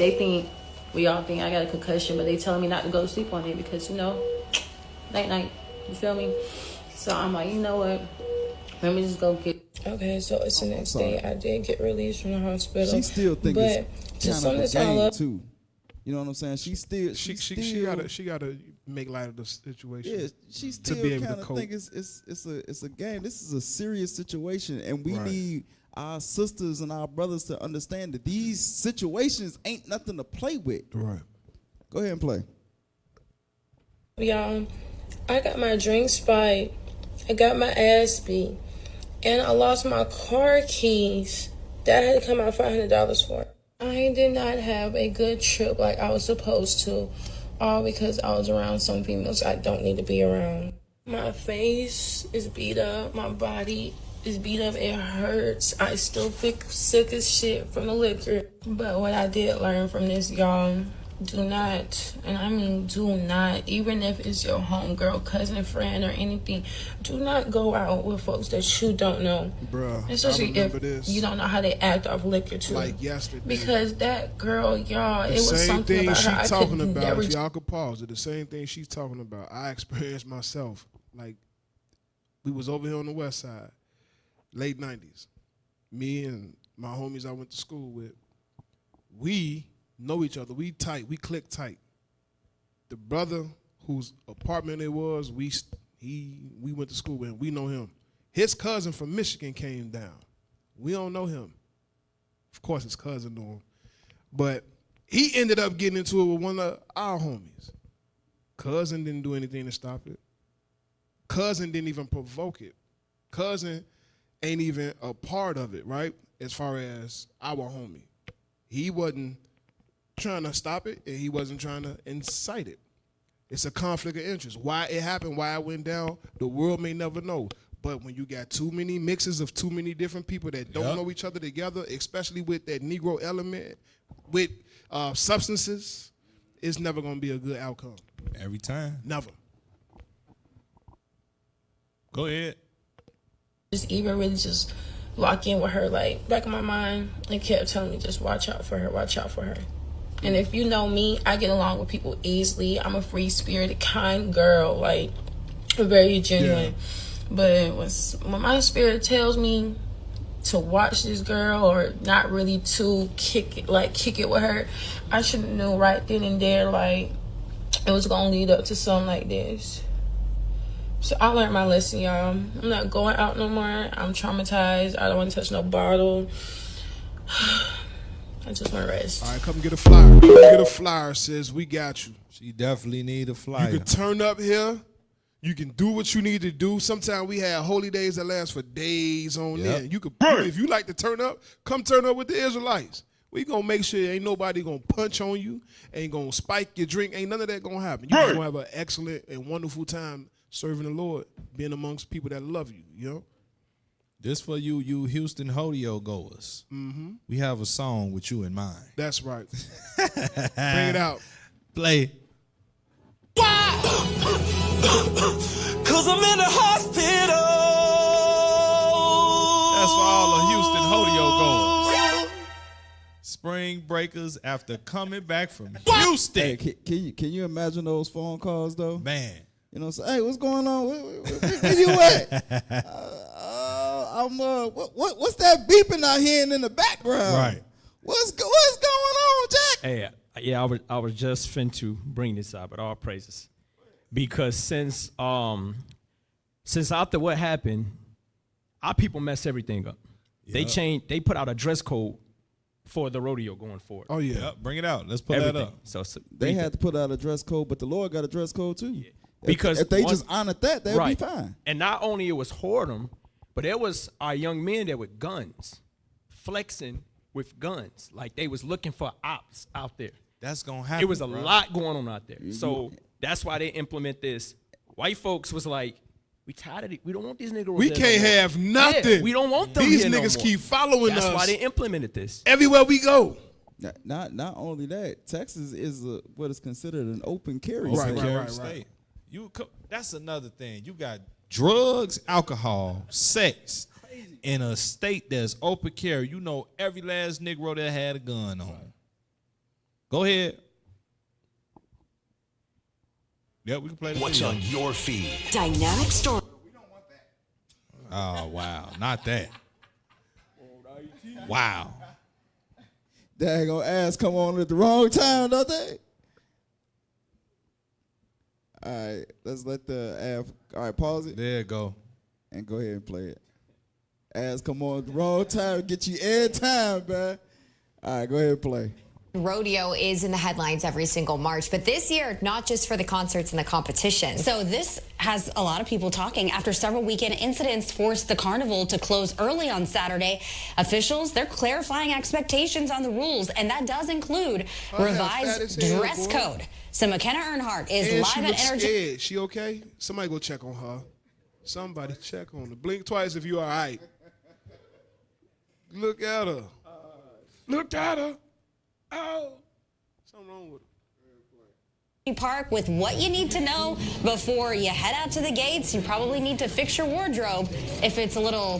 we all think I got a concussion, but they telling me not to go to sleep on it because night. You feel me? So I'm like, you know what? Let me just go get. Okay, so it's the next day. I did get released from the hospital. She still thinks it's kind of a game too. You know what I'm saying? She got to make light of the situation. Yeah, she to still be able kind to of cope. think it's a game. This is a serious situation, and we Right. need our sisters and our brothers to understand that these situations ain't nothing to play with. Right. Go ahead and play. Y'all, I got my drinks spiked. I got my ass beat. And I lost my car keys that I had to come out $500 for. I did not have a good trip like I was supposed to. All because I was around some females I don't need to be around. My face is beat up. My body is beat up. It hurts. I still feel sick as shit from the liquor. But what I did learn from this, y'all, do not, and I mean do not, even if it's your homegirl, cousin, friend, or anything, do not go out with folks that you don't know. Bruh, Especially I remember if this. you don't know how they act off liquor too. Like yesterday. Because that girl, y'all, The it was same something thing about she's her I talking could about, never. if y'all could pause it, the same thing she's talking about, I experienced myself. Like, we was over here on the west side, late 90s. Me and my homies I went to school with, we know each other. We tight. We click tight. The brother whose apartment it was, we went to school with him. We know him. His cousin from Michigan came down. We don't know him. Of course, his cousin knew him. But he ended up getting into it with one of our homies. Cousin didn't do anything to stop it. Cousin didn't even provoke it. Cousin ain't even a part of it, right? As far as our homie. He wasn't trying to stop it, and he wasn't trying to incite it. It's a conflict of interest. Why it happened, why it went down, the world may never know. But when you got too many mixes of too many different people that don't know each other together, especially with that Negro element, with substances, it's never going to be a good outcome. Every time. Never. Go ahead. Just even really just lock in with her, like, back in my mind, it kept telling me just watch out for her, watch out for her. And if you know me, I get along with people easily. I'm a free-spirited, kind girl, like, very genuine. Yeah. But when my spirit tells me to watch this girl or not really to kick it with her, I should have known right then and there, like, it was going to lead up to something like this. So I learned my lesson, y'all. I'm not going out no more. I'm traumatized. I don't want to touch no bottle. I just want to rest. All right, come get a flyer. Come get a flyer, sis. We got you. She definitely need a flyer. You can turn up here. You can do what you need to do. Sometimes we have holy days that last for days on end. You could, if you like to turn up, come turn up with the Israelites. We gonna make sure ain't nobody gonna punch on you, ain't gonna spike your drink, ain't none of that gonna happen. You gonna have an excellent and wonderful time serving the Lord, being amongst people that love you, you know? This for you Houston Hoe'deo goers. Mm-hmm. We have a song with you in mind. That's right. Bring it out. Play. Why? Cause I'm in the hospital. That's for all the Houston Hoe'deo goers. Spring breakers after coming back from Houston. Hey, can you imagine those phone calls though? Man. You know, say, hey, what's going on? Where you at? What's that beeping I hearing in the background? Right. What's going on, Jack? Hey, yeah, I was just fin to bring this up, but all praises, because since after what happened, our people messed everything up. Yep. They put out a dress code for the rodeo going forward. Oh yeah, yep, bring it out. Let's put that up. So they had to put out a dress code, but the Lord got a dress code too. Yeah. Because if they just honored that, they'd be fine. And not only it was Hoe'deo, but there was our young men there with guns, flexing with guns, like they was looking for ops out there. That's gonna happen. It was a lot going on out there. So that's why they implement this. White folks was like, we tired of it. We don't want these niggas. We can't have nothing. Yeah, we don't want them. These here niggas no keep following us. That's why they implemented this. Everywhere we go. Not only that, Texas is what is considered an open carry state. That's another thing. You got drugs, alcohol, sex in a state that's open carry. You know every last Negro that had a gun on. Go ahead. Yeah, we can play the What's video. on your feed? Dynamic story. Oh, wow. Not that. Wow. Daggone ass come on at the wrong time, don't they? All right, let's let the Av. All right, pause it. There you go. And go ahead and play it. As come on, wrong time, get you every time, man. All right, go ahead and play. Rodeo is in the headlines every single March, but this year, not just for the concerts and the competition. So this has a lot of people talking. After several weekend incidents forced the carnival to close early on Saturday, officials, they're clarifying expectations on the rules, and that does include revised dress code. So McKenna Earnhardt is and live at Energy. Scared. She okay? Somebody go check on her. Somebody check on her. Blink twice if you all right. Look at her. Look at her. Oh, something wrong with it. Park with what you need to know before you head out to the gates. You probably need to fix your wardrobe if it's a little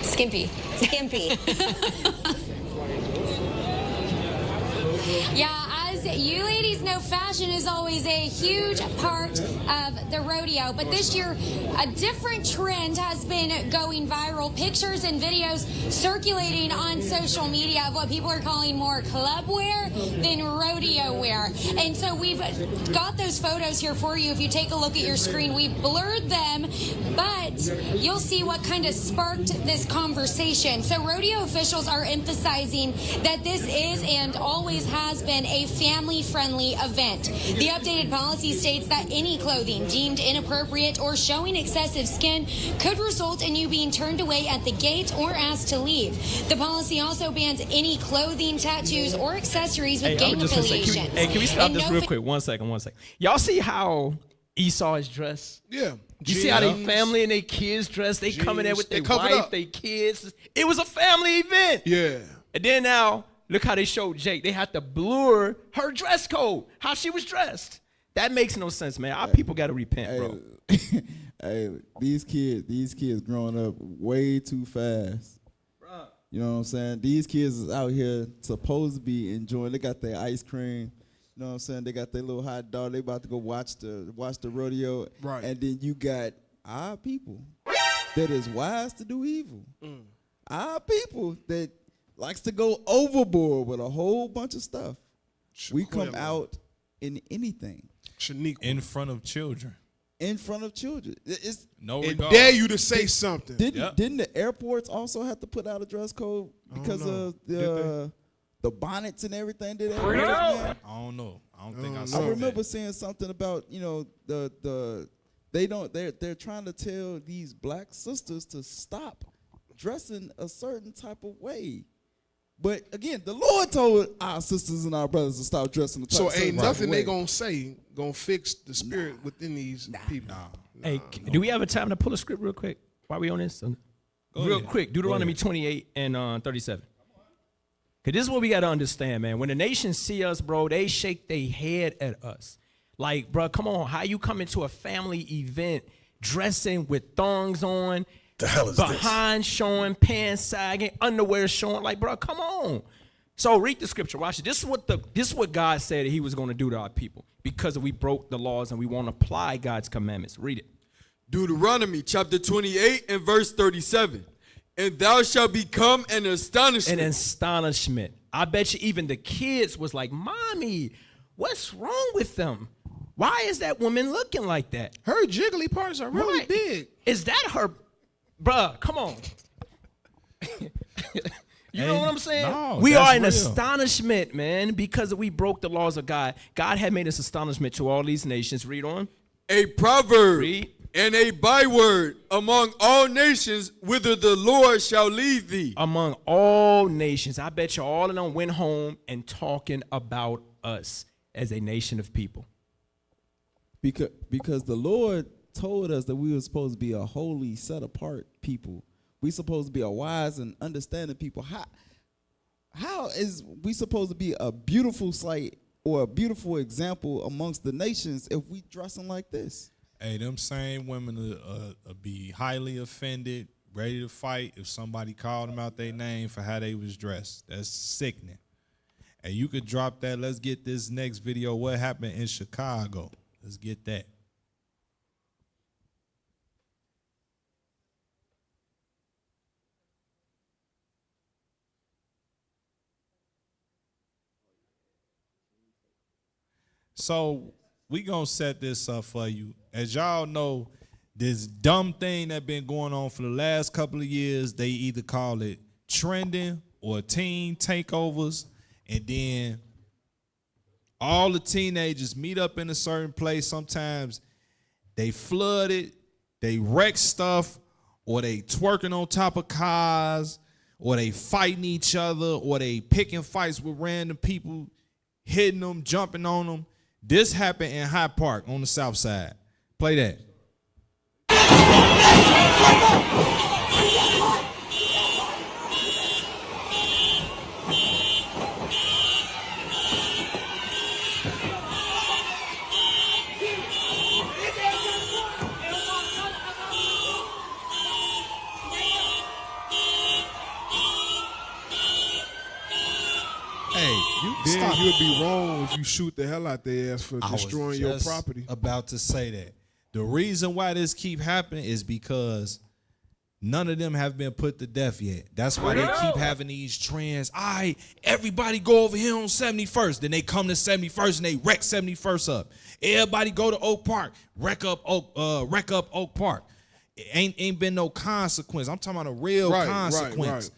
skimpy. Yeah, as you ladies know, fashion is always a huge part of the rodeo. But this year, a different trend has been going viral. Pictures and videos circulating on social media of what people are calling more club wear than rodeo wear. And so we've got those photos here for you. If you take a look at your screen, we've blurred them, but you'll see what kind of sparked this conversation. So rodeo officials are emphasizing that this is and always has been a family-friendly event. The updated policy states that any clothing deemed inappropriate or showing excessive skin could result in you being turned away at the gate or asked to leave. The policy also bans any clothing, tattoos, or accessories with gang affiliation. Can we stop this real quick? One second. Y'all see how Esau is dressed? Yeah. You see how they family and their kids dressed? They come in there with their wife, their kids. It was a family event. Yeah. And then now, look how they showed Jake. They had to blur her dress code, how she was dressed. That makes no sense, man. Our people got to repent, bro. Hey, these kids growing up way too fast. Bruh. You know what I'm saying? These kids is out here supposed to be enjoying. They got their ice cream. You know what I'm saying? They got their little hot dog. They about to go watch the rodeo. Right. And then you got our people that is wise to do evil. Our people that likes to go overboard with a whole bunch of stuff. We come out in anything. In front of children. In front of children. It's no and regard. dare you to say something. Didn't the airports also have to put out a dress code because of the bonnets and everything? Did I don't know. I don't think I saw I remember that. seeing something about, you know, they're trying to tell these black sisters to stop dressing a certain type of way. But again, the Lord told our sisters and our brothers to stop dressing the type So of ain't certain nothing way. they gonna say gonna fix the spirit within these people. Hey, do we have a time to pull a script real quick while we on this? Real quick, Deuteronomy 28 and 37. Because this is what we got to understand, man. When the nations see us, bro, they shake their head at us. Like, bro, come on. How you come into a family event dressing with thongs on, the hell is behind showing, pants sagging, underwear showing? Like, bro, come on. So read the scripture. Watch it. This is what God said that he was going to do to our people because we broke the laws and we won't apply God's commandments. Read it. Deuteronomy chapter 28 and verse 37. And thou shalt become an astonishment. An astonishment. I bet you even the kids was like, Mommy, what's wrong with them? Why is that woman looking like that? Her jiggly parts are really big. Is that her? Bruh, come on. You know what I'm saying? No, we are that's in real. astonishment, man, because we broke the laws of God. God had made us astonishment to all these nations. Read on. A proverb Read. and a byword among all nations, whither the Lord shall lead thee. Among all nations. I bet you all of them went home and talking about us as a nation of people. Because the Lord told us that we were supposed to be a holy, set apart people. We supposed to be a wise and understanding people. How is we supposed to be a beautiful sight or a beautiful example amongst the nations if we dressing like this? Hey, them same women will be highly offended, ready to fight if somebody called them out their name for how they was dressed. That's sickening. And you could drop that. Let's get this next video. What happened in Chicago? Let's get that. So we gonna set this up for you. As y'all know, this dumb thing that been going on for the last couple of years, they either call it trending or teen takeovers, and then all the teenagers meet up in a certain place. Sometimes they flood it, they wreck stuff, or they twerking on top of cars, or they fighting each other, or they picking fights with random people, hitting them, jumping on them. This happened in Hyde Park on the south side. Play that. Then you'd be wrong if you shoot the hell out their ass for destroying your property. About to say that. The reason why this keep happening is because none of them have been put to death yet. That's why they keep having these trends. Everybody go over here on 71st. Then they come to 71st and they wreck 71st up. Everybody go to Oak Park, wreck up Oak Park. It ain't been no consequence. I'm talking about a real consequence.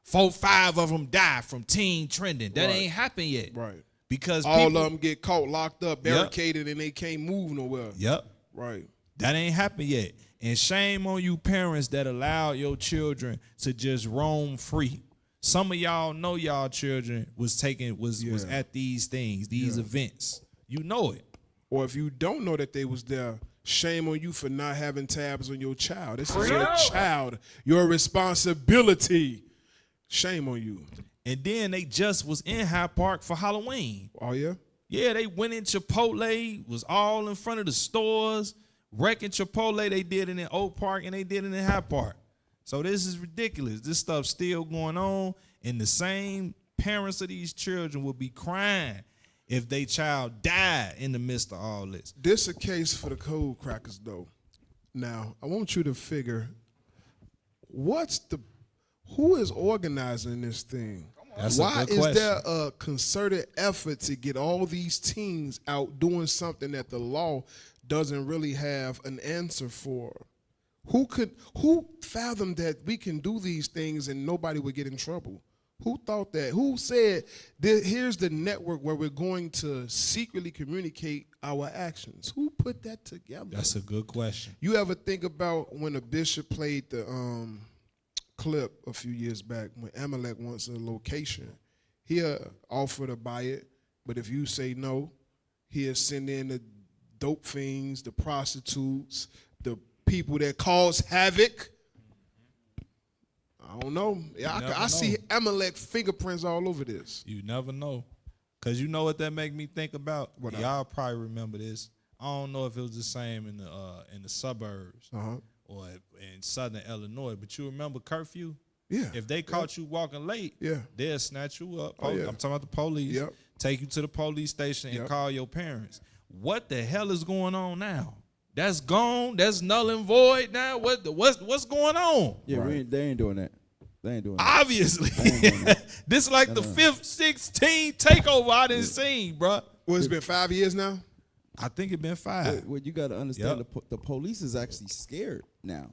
4, 5 of them die from teen trending. That ain't happened yet. Right. Because all of them get caught, locked up, barricaded, and they can't move nowhere. Yep. Right. That ain't happened yet. And shame on you parents that allow your children to just roam free. Some of y'all know y'all children was at these things, these events. You know it. Or if you don't know that they was there, shame on you for not having tabs on your child. This is your child, your responsibility. Shame on you. And then they just was in Hyde Park for Halloween. Oh, yeah? Yeah, they went in Chipotle, was all in front of the stores, wrecking Chipotle. They did it in Oak Park and they did it in Hyde Park. So this is ridiculous. This stuff's still going on, and the same parents of these children will be crying if their child died in the midst of all this. This a case for the code crackers, though. Now, I want you to figure, who is organizing this thing? Why is there a concerted effort to get all these teens out doing something that the law doesn't really have an answer for? Who fathomed that we can do these things and nobody would get in trouble? Who thought that? Who said, here's the network where we're going to secretly communicate our actions? Who put that together? That's a good question. You ever think about when a bishop played the clip a few years back when Amalek wants a location? He'll offer to buy it, but if you say no, he'll send in the dope fiends, the prostitutes, the people that cause havoc. I don't know. I see Amalek fingerprints all over this. You never know. Because you know what that make me think about? Y'all probably remember this. I don't know if it was the same in the suburbs or in southern Illinois, but you remember curfew? Yeah. If they caught you walking late, they'll snatch you up. I'm talking about the police. Take you to the police station and call your parents. What the hell is going on now? That's gone. That's null and void now. What's going on? Yeah, they ain't doing that. They ain't doing that. Obviously. This is like the 5th, 16th takeover I done seen, bro. Well, it's been 5 years now? I think it's been 5. What you got to understand, the police is actually scared now.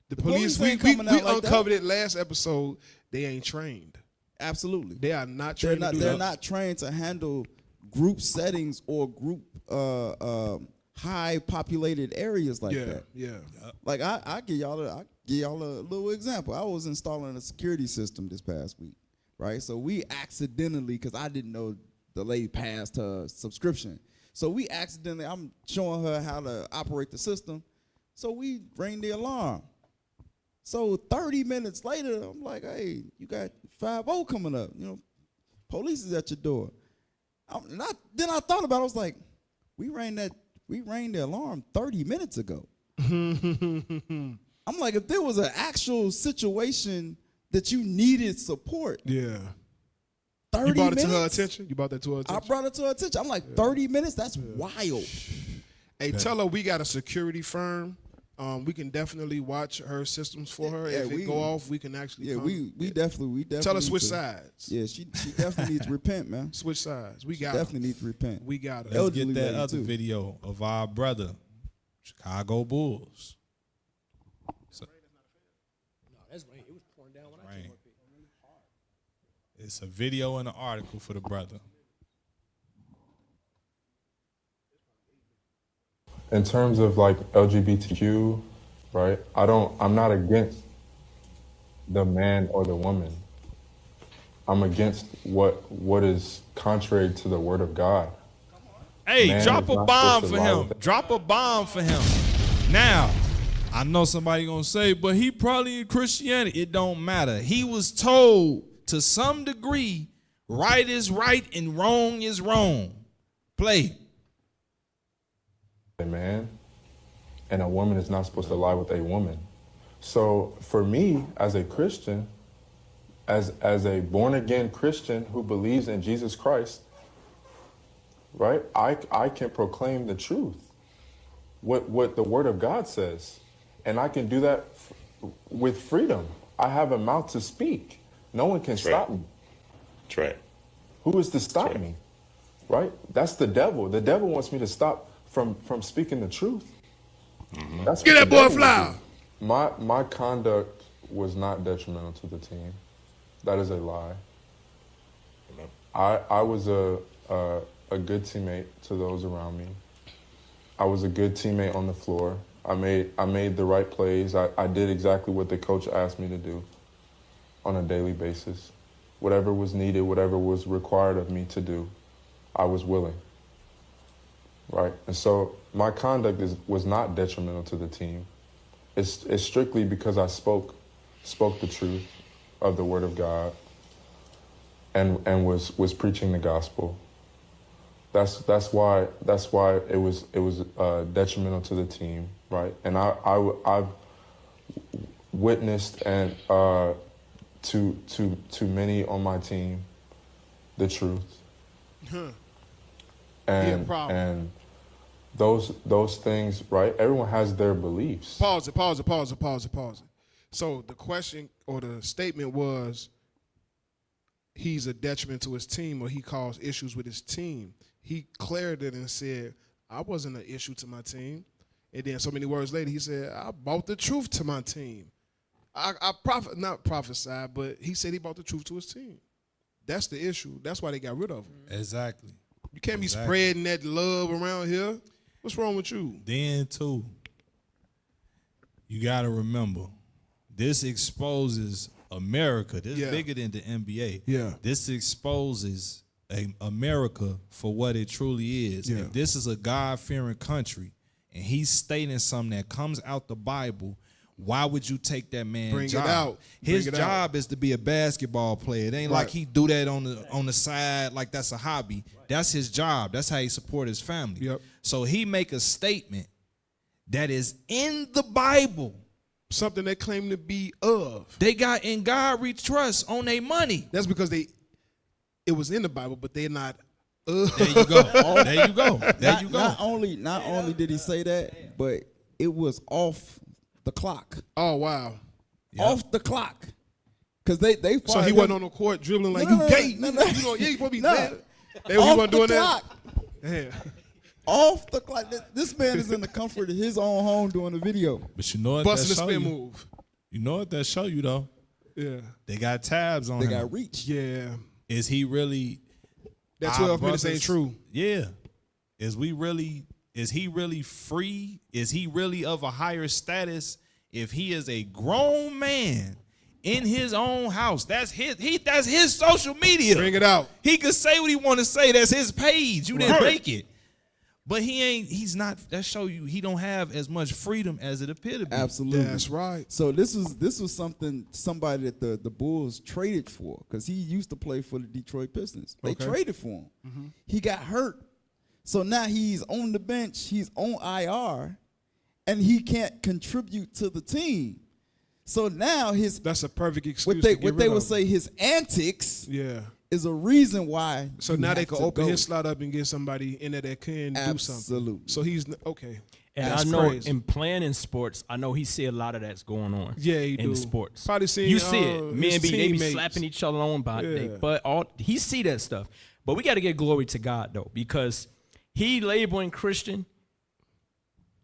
The police, we uncovered it last episode. They ain't trained. Absolutely. They are not trained. They're not trained to handle group settings or group high populated areas like that. Yeah. Like I give y'all a little example. I was installing a security system this past week, right? So we accidentally, because I didn't know the lady passed her subscription. So we accidentally, I'm showing her how to operate the system. So we rang the alarm. So 30 minutes later, I'm like, hey, you got 5-0 coming up. You know, police is at your door. Then I thought about it. I was like, we rang the alarm 30 minutes ago. I'm like, if there was an actual situation that you needed support. Yeah. 30 you brought minutes? it to her attention? You brought that to her attention? I brought it to her attention. I'm like, 30 minutes? That's wild. Hey, tell her we got a security firm We can definitely watch her systems for her. Yeah, if it go off, we can actually. Yeah, come. we definitely Tell her need switch to- sides. Yeah, she definitely needs to repent, man. Switch sides. We She got definitely needs to repent. We got her. Let's get Elderly that lady, other too. video of our brother, Chicago Bulls. So, That's rain. It was pouring down when I Rain. came up here. it's a video and an article for the brother. In terms of like LGBTQ, right? I'm not against the man or the woman. I'm against what is contrary to the word of God. Hey, Man drop is a not bomb supposed for to lie him. with Drop a bomb for him. Now, I know somebody gonna say, but he probably in Christianity. It don't matter. He was told to some degree, right is right and wrong is wrong. Play. a man, and a woman is not supposed to lie with a woman. So for me, as a Christian, as a born-again Christian who believes in Jesus Christ, right, I can proclaim the truth, what the Word of God says, and I can do that with freedom. I have a mouth to speak. No one can stop me. That's right. Who is to stop me? Right? That's the devil. The devil wants me to stop from speaking the truth. That's Get what that the boy devil flower. would do. My conduct was not detrimental to the team. That is a lie. I was a good teammate to those around me. I was a good teammate on the floor. I made the right plays. I did exactly what the coach asked me to do on a daily basis. Whatever was needed, whatever was required of me to do, I was willing. Right? And so my conduct was not detrimental to the team. It's strictly because I spoke the truth of the Word of God and was preaching the gospel. That's why it was detrimental to the team, right? And I've witnessed and to many on my team the truth. And those things, right? Everyone has their beliefs. Pause it. So the question or the statement was, he's a detriment to his team, or he caused issues with his team. He cleared it and said, I wasn't an issue to my team. And then so many words later, he said, I brought the truth to my team. Not prophesied, but he said he brought the truth to his team. That's the issue. That's why they got rid of him. Exactly. You can't be spreading that love around here. What's wrong with you? Then too, you got to remember, this exposes America. This is bigger than the NBA. Yeah. This exposes America for what it truly is. Yeah. If this is a God-fearing country and he's stating something that comes out the Bible, why would you take that man's Bring it job? out. His Bring it job is to be a basketball player. It ain't like he do that on the side like that's a hobby. That's his job. That's how he support his family. Yep. So he make a statement that is in the Bible. Something they claim to be of. They got in God we trust on their money. That's because it was in the Bible, but they're not. There you go. There you go. There you go. Not only did he say that, but it was off the clock. Oh wow. Off the clock. Because they So he wasn't on the court dribbling like you gay. You know, you supposed to be mad. He wasn't doing that. Yeah. Off the clock. This man is in the comfort of his own home doing a video. But you know what Busting that a show spin you? move. You know what that show you though? Yeah. They got tabs on They him. got reach. Yeah. Is he really? That our 12 minutes ain't brothers- true. Yeah. Is he really free? Is he really of a higher status if he is a grown man in his own house? That's his social media. Bring it out. He could say what he want to say. That's his page. You didn't make it. But he's not, that show you he don't have as much freedom as it appeared to be. Absolutely. That's right. So this was somebody that the Bulls traded for, because he used to play for the Detroit Pistons. They traded for him. Mm-hmm. He got hurt. So now he's on the bench, he's on IR, and he can't contribute to the team. So now that's a perfect excuse. What they would say his antics is a reason why. So now they can open his slot up and get somebody in there that can do something. Absolutely. So he's okay. And That's I know crazy. in playing in sports, I know he see a lot of that's going on. Yeah, he in do. the sports. Probably seen, you see it. his Men they be teammates. slapping each other on by Yeah. but all he see that stuff. But we got to give glory to God though, because he labeling Christian.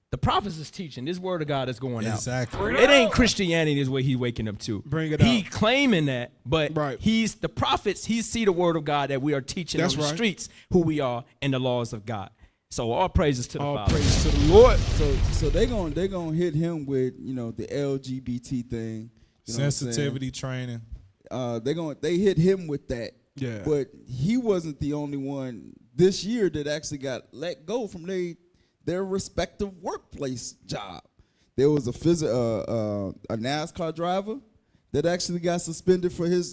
The prophets is teaching. This word of God is going out. Exactly. It ain't Christianity is what he's waking up to. Bring it He out. claiming that, but he's the prophets. He see the word of God that we are teaching That's on the right. streets who we are and the laws of God. So all praises to the All Father. praise to the Lord. So they gonna hit him with the LGBT thing, you know what I'm saying? Sensitivity training. They hit him with that. Yeah. But he wasn't the only one this year that actually got let go from their respective workplace job. There was a NASCAR driver that actually got suspended for his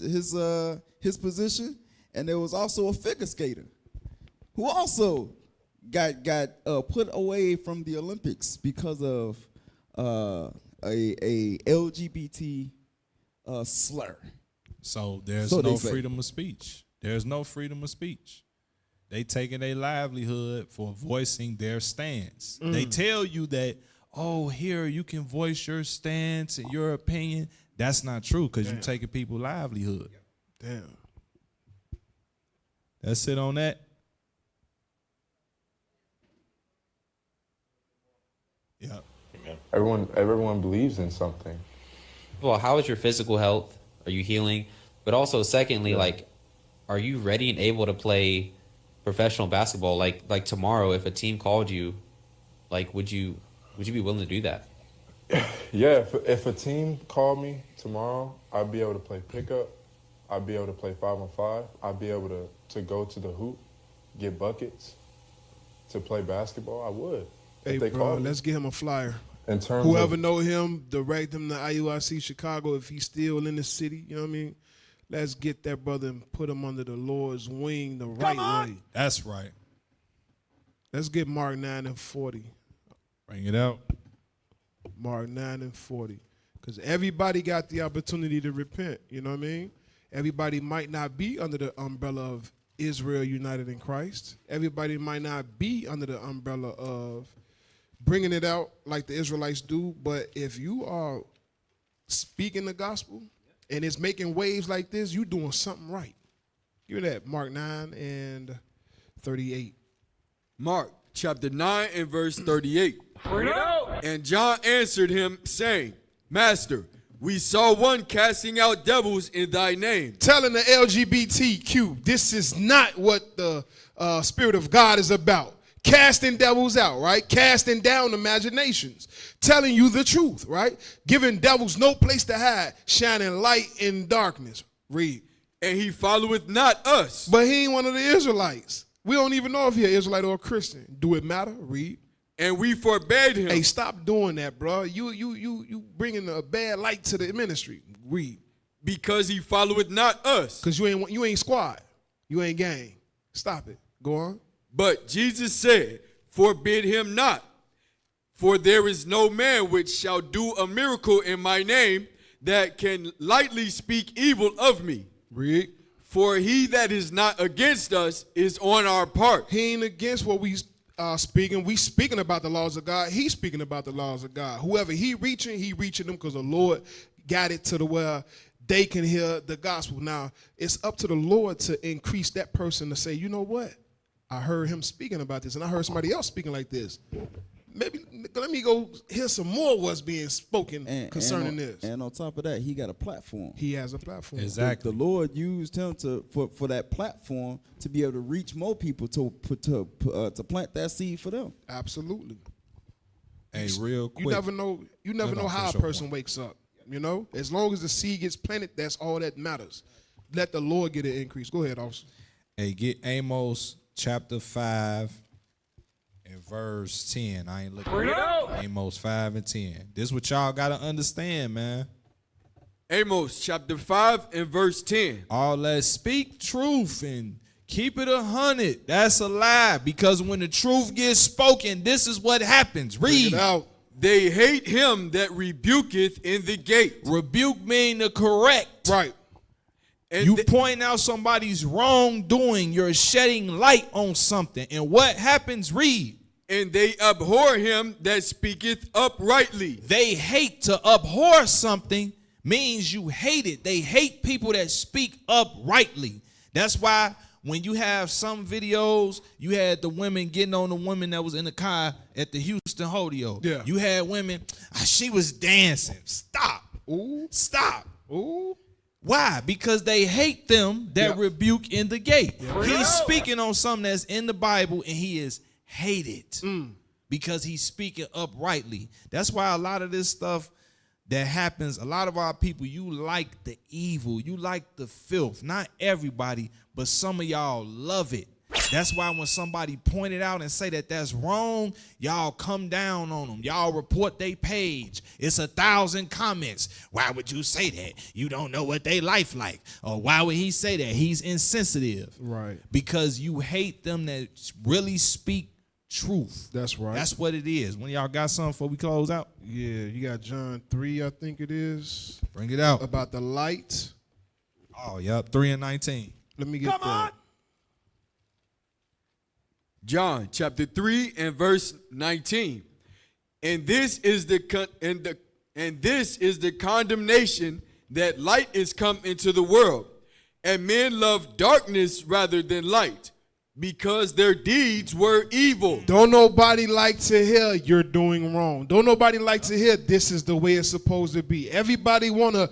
position, and there was also a figure skater who also got put away from the Olympics because of a LGBT slur. So there's So they no say. freedom of speech. There's no freedom of speech. They taking their livelihood for voicing their stance. They tell you that, oh, here you can voice your stance and your opinion. That's not true because you're taking people's livelihood. Damn. That's it on that. Yeah. Everyone believes in something. Well, how is your physical health? Are you healing? But also, secondly, like, are you ready and able to play professional basketball? Like tomorrow, if a team called you, like, would you be willing to do that? Yeah, if a team called me tomorrow, I'd be able to play pickup. I'd be able to play 5-on-5. I'd be able to go to the hoop, get buckets, to play basketball. I would. Hey, if they bro, called me. let's get him a flyer. In terms Whoever of, know him, direct him to IUIC Chicago if he's still in the city. You know what I mean? Let's get that brother and put him under the Lord's wing the right way. That's right. Let's get Mark 9:40. Bring it out. Mark 9:40. Because everybody got the opportunity to repent. You know what I mean? Everybody might not be under the umbrella of Israel United in Christ. Everybody might not be under the umbrella of bringing it out like the Israelites do. But if you are speaking the gospel and it's making waves like this, you doing something right. Give me that. Mark 9:38. Mark chapter 9 and verse 38. And John answered him, saying, Master, we saw one casting out devils in thy name. Telling the LGBTQ, this is not what the Spirit of God is about. Casting devils out, right? Casting down imaginations. Telling you the truth, right? Giving devils no place to hide. Shining light in darkness. Read. And he followeth not us. But he ain't one of the Israelites. We don't even know if he's an Israelite or a Christian. Do it matter? Read. And we forbade him. Hey, stop doing that, bro. You bringing a bad light to the ministry. Read. Because he followeth not us. Because you ain't squad. You ain't gang. Stop it. Go on. But Jesus said, forbid him not. For there is no man which shall do a miracle in my name that can lightly speak evil of me. Read. For he that is not against us is on our part. He ain't against what we speaking. We speaking about the laws of God. He's speaking about the laws of God. Whoever he reaching them because the Lord got it to the where they can hear the gospel. Now, it's up to the Lord to increase that person to say, you know what? I heard him speaking about this, and I heard somebody else speaking like this. Maybe let me go hear some more what's being spoken concerning this. And on top of that, he got a platform. He has a platform. Exactly. The Lord used him for that platform to be able to reach more people to plant that seed for them. Absolutely. Hey, real quick. You never know. You never know how a person wakes up. You know, as long as the seed gets planted, that's all that matters. Let the Lord get an increase. Go ahead, officer. Hey, get Amos chapter 5 and verse 10. I ain't looking at Amos 5 and 10. This is what y'all got to understand, man. Amos chapter 5 and verse 10. All that speak truth and keep it 100. That's a lie, because when the truth gets spoken, this is what happens. Read. Bring it out. They hate him that rebuketh in the gate. Rebuke mean to correct. Right. And you point out somebody's wrongdoing. You're shedding light on something. And what happens? Read. And they abhor him that speaketh uprightly. They hate. To abhor something means you hate it. They hate people that speak uprightly. That's why when you have some videos, you had the women getting on the woman that was in the car at the Houston Hoe'deo. Yeah. You had women, she was dancing. Stop. Ooh. Stop. Ooh. Why? Because they hate them that rebuke in the gate. Yeah. He's speaking on something that's in the Bible, and he is hated because he's speaking uprightly. That's why a lot of this stuff that happens, a lot of our people, you like the evil, you like the filth. Not everybody, but some of y'all love it. That's why when somebody pointed out and say that that's wrong, y'all come down on them. Y'all report their page. It's 1,000 comments. Why would you say that? You don't know what they life like. Or why would he say that? He's insensitive. Right. Because you hate them that really speak truth. That's right. That's what it is. When y'all got something before we close out? Yeah, you got John 3, I think it is. Bring it out. About the light. Oh, yep, 3 and 19. Let me get that. John chapter 3 and verse 19. And this is the condemnation, that light is come into the world, and men love darkness rather than light, because their deeds were evil. Don't nobody like to hear you're doing wrong. Don't nobody like to hear this is the way it's supposed to be. Everybody want to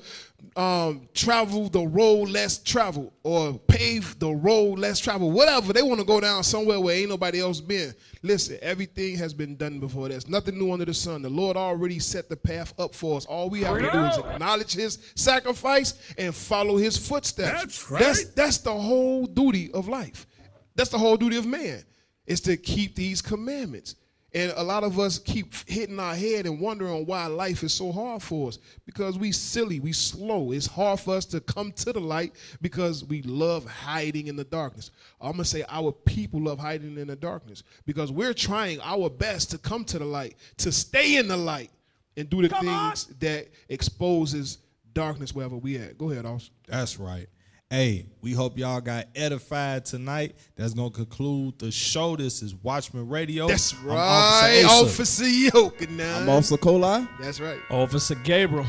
travel the road less traveled, or pave the road less traveled, whatever. They want to go down somewhere where ain't nobody else been. Listen, everything has been done before. There's nothing new under the sun. The Lord already set the path up for us. All we have to do is acknowledge his sacrifice and follow his footsteps. That's right. That's the whole duty of life. That's the whole duty of man, is to keep these commandments. And a lot of us keep hitting our head and wondering why life is so hard for us, because we silly, we slow. It's hard for us to come to the light because we love hiding in the darkness. I'm going to say our people love hiding in the darkness because we're trying our best to come to the light, to stay in the light and do the things that exposes darkness wherever we at. Go ahead, Austin. That's right. Hey, we hope y'all got edified tonight. That's going to conclude the show. This is Watchman Radio. That's right. Officer Yoka now. I'm Officer Coli. That's right. Officer Gabriel.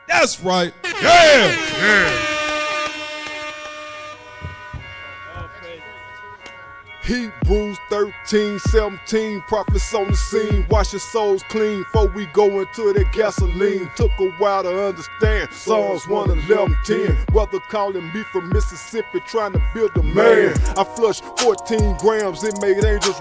That's right. Yeah. Hebrews 13:17, prophets on the scene. Wash your souls clean before we go into the gasoline. Took a while to understand Psalms 111:10. Brother calling me from Mississippi trying to build a man. I flushed 14 grams, it made angels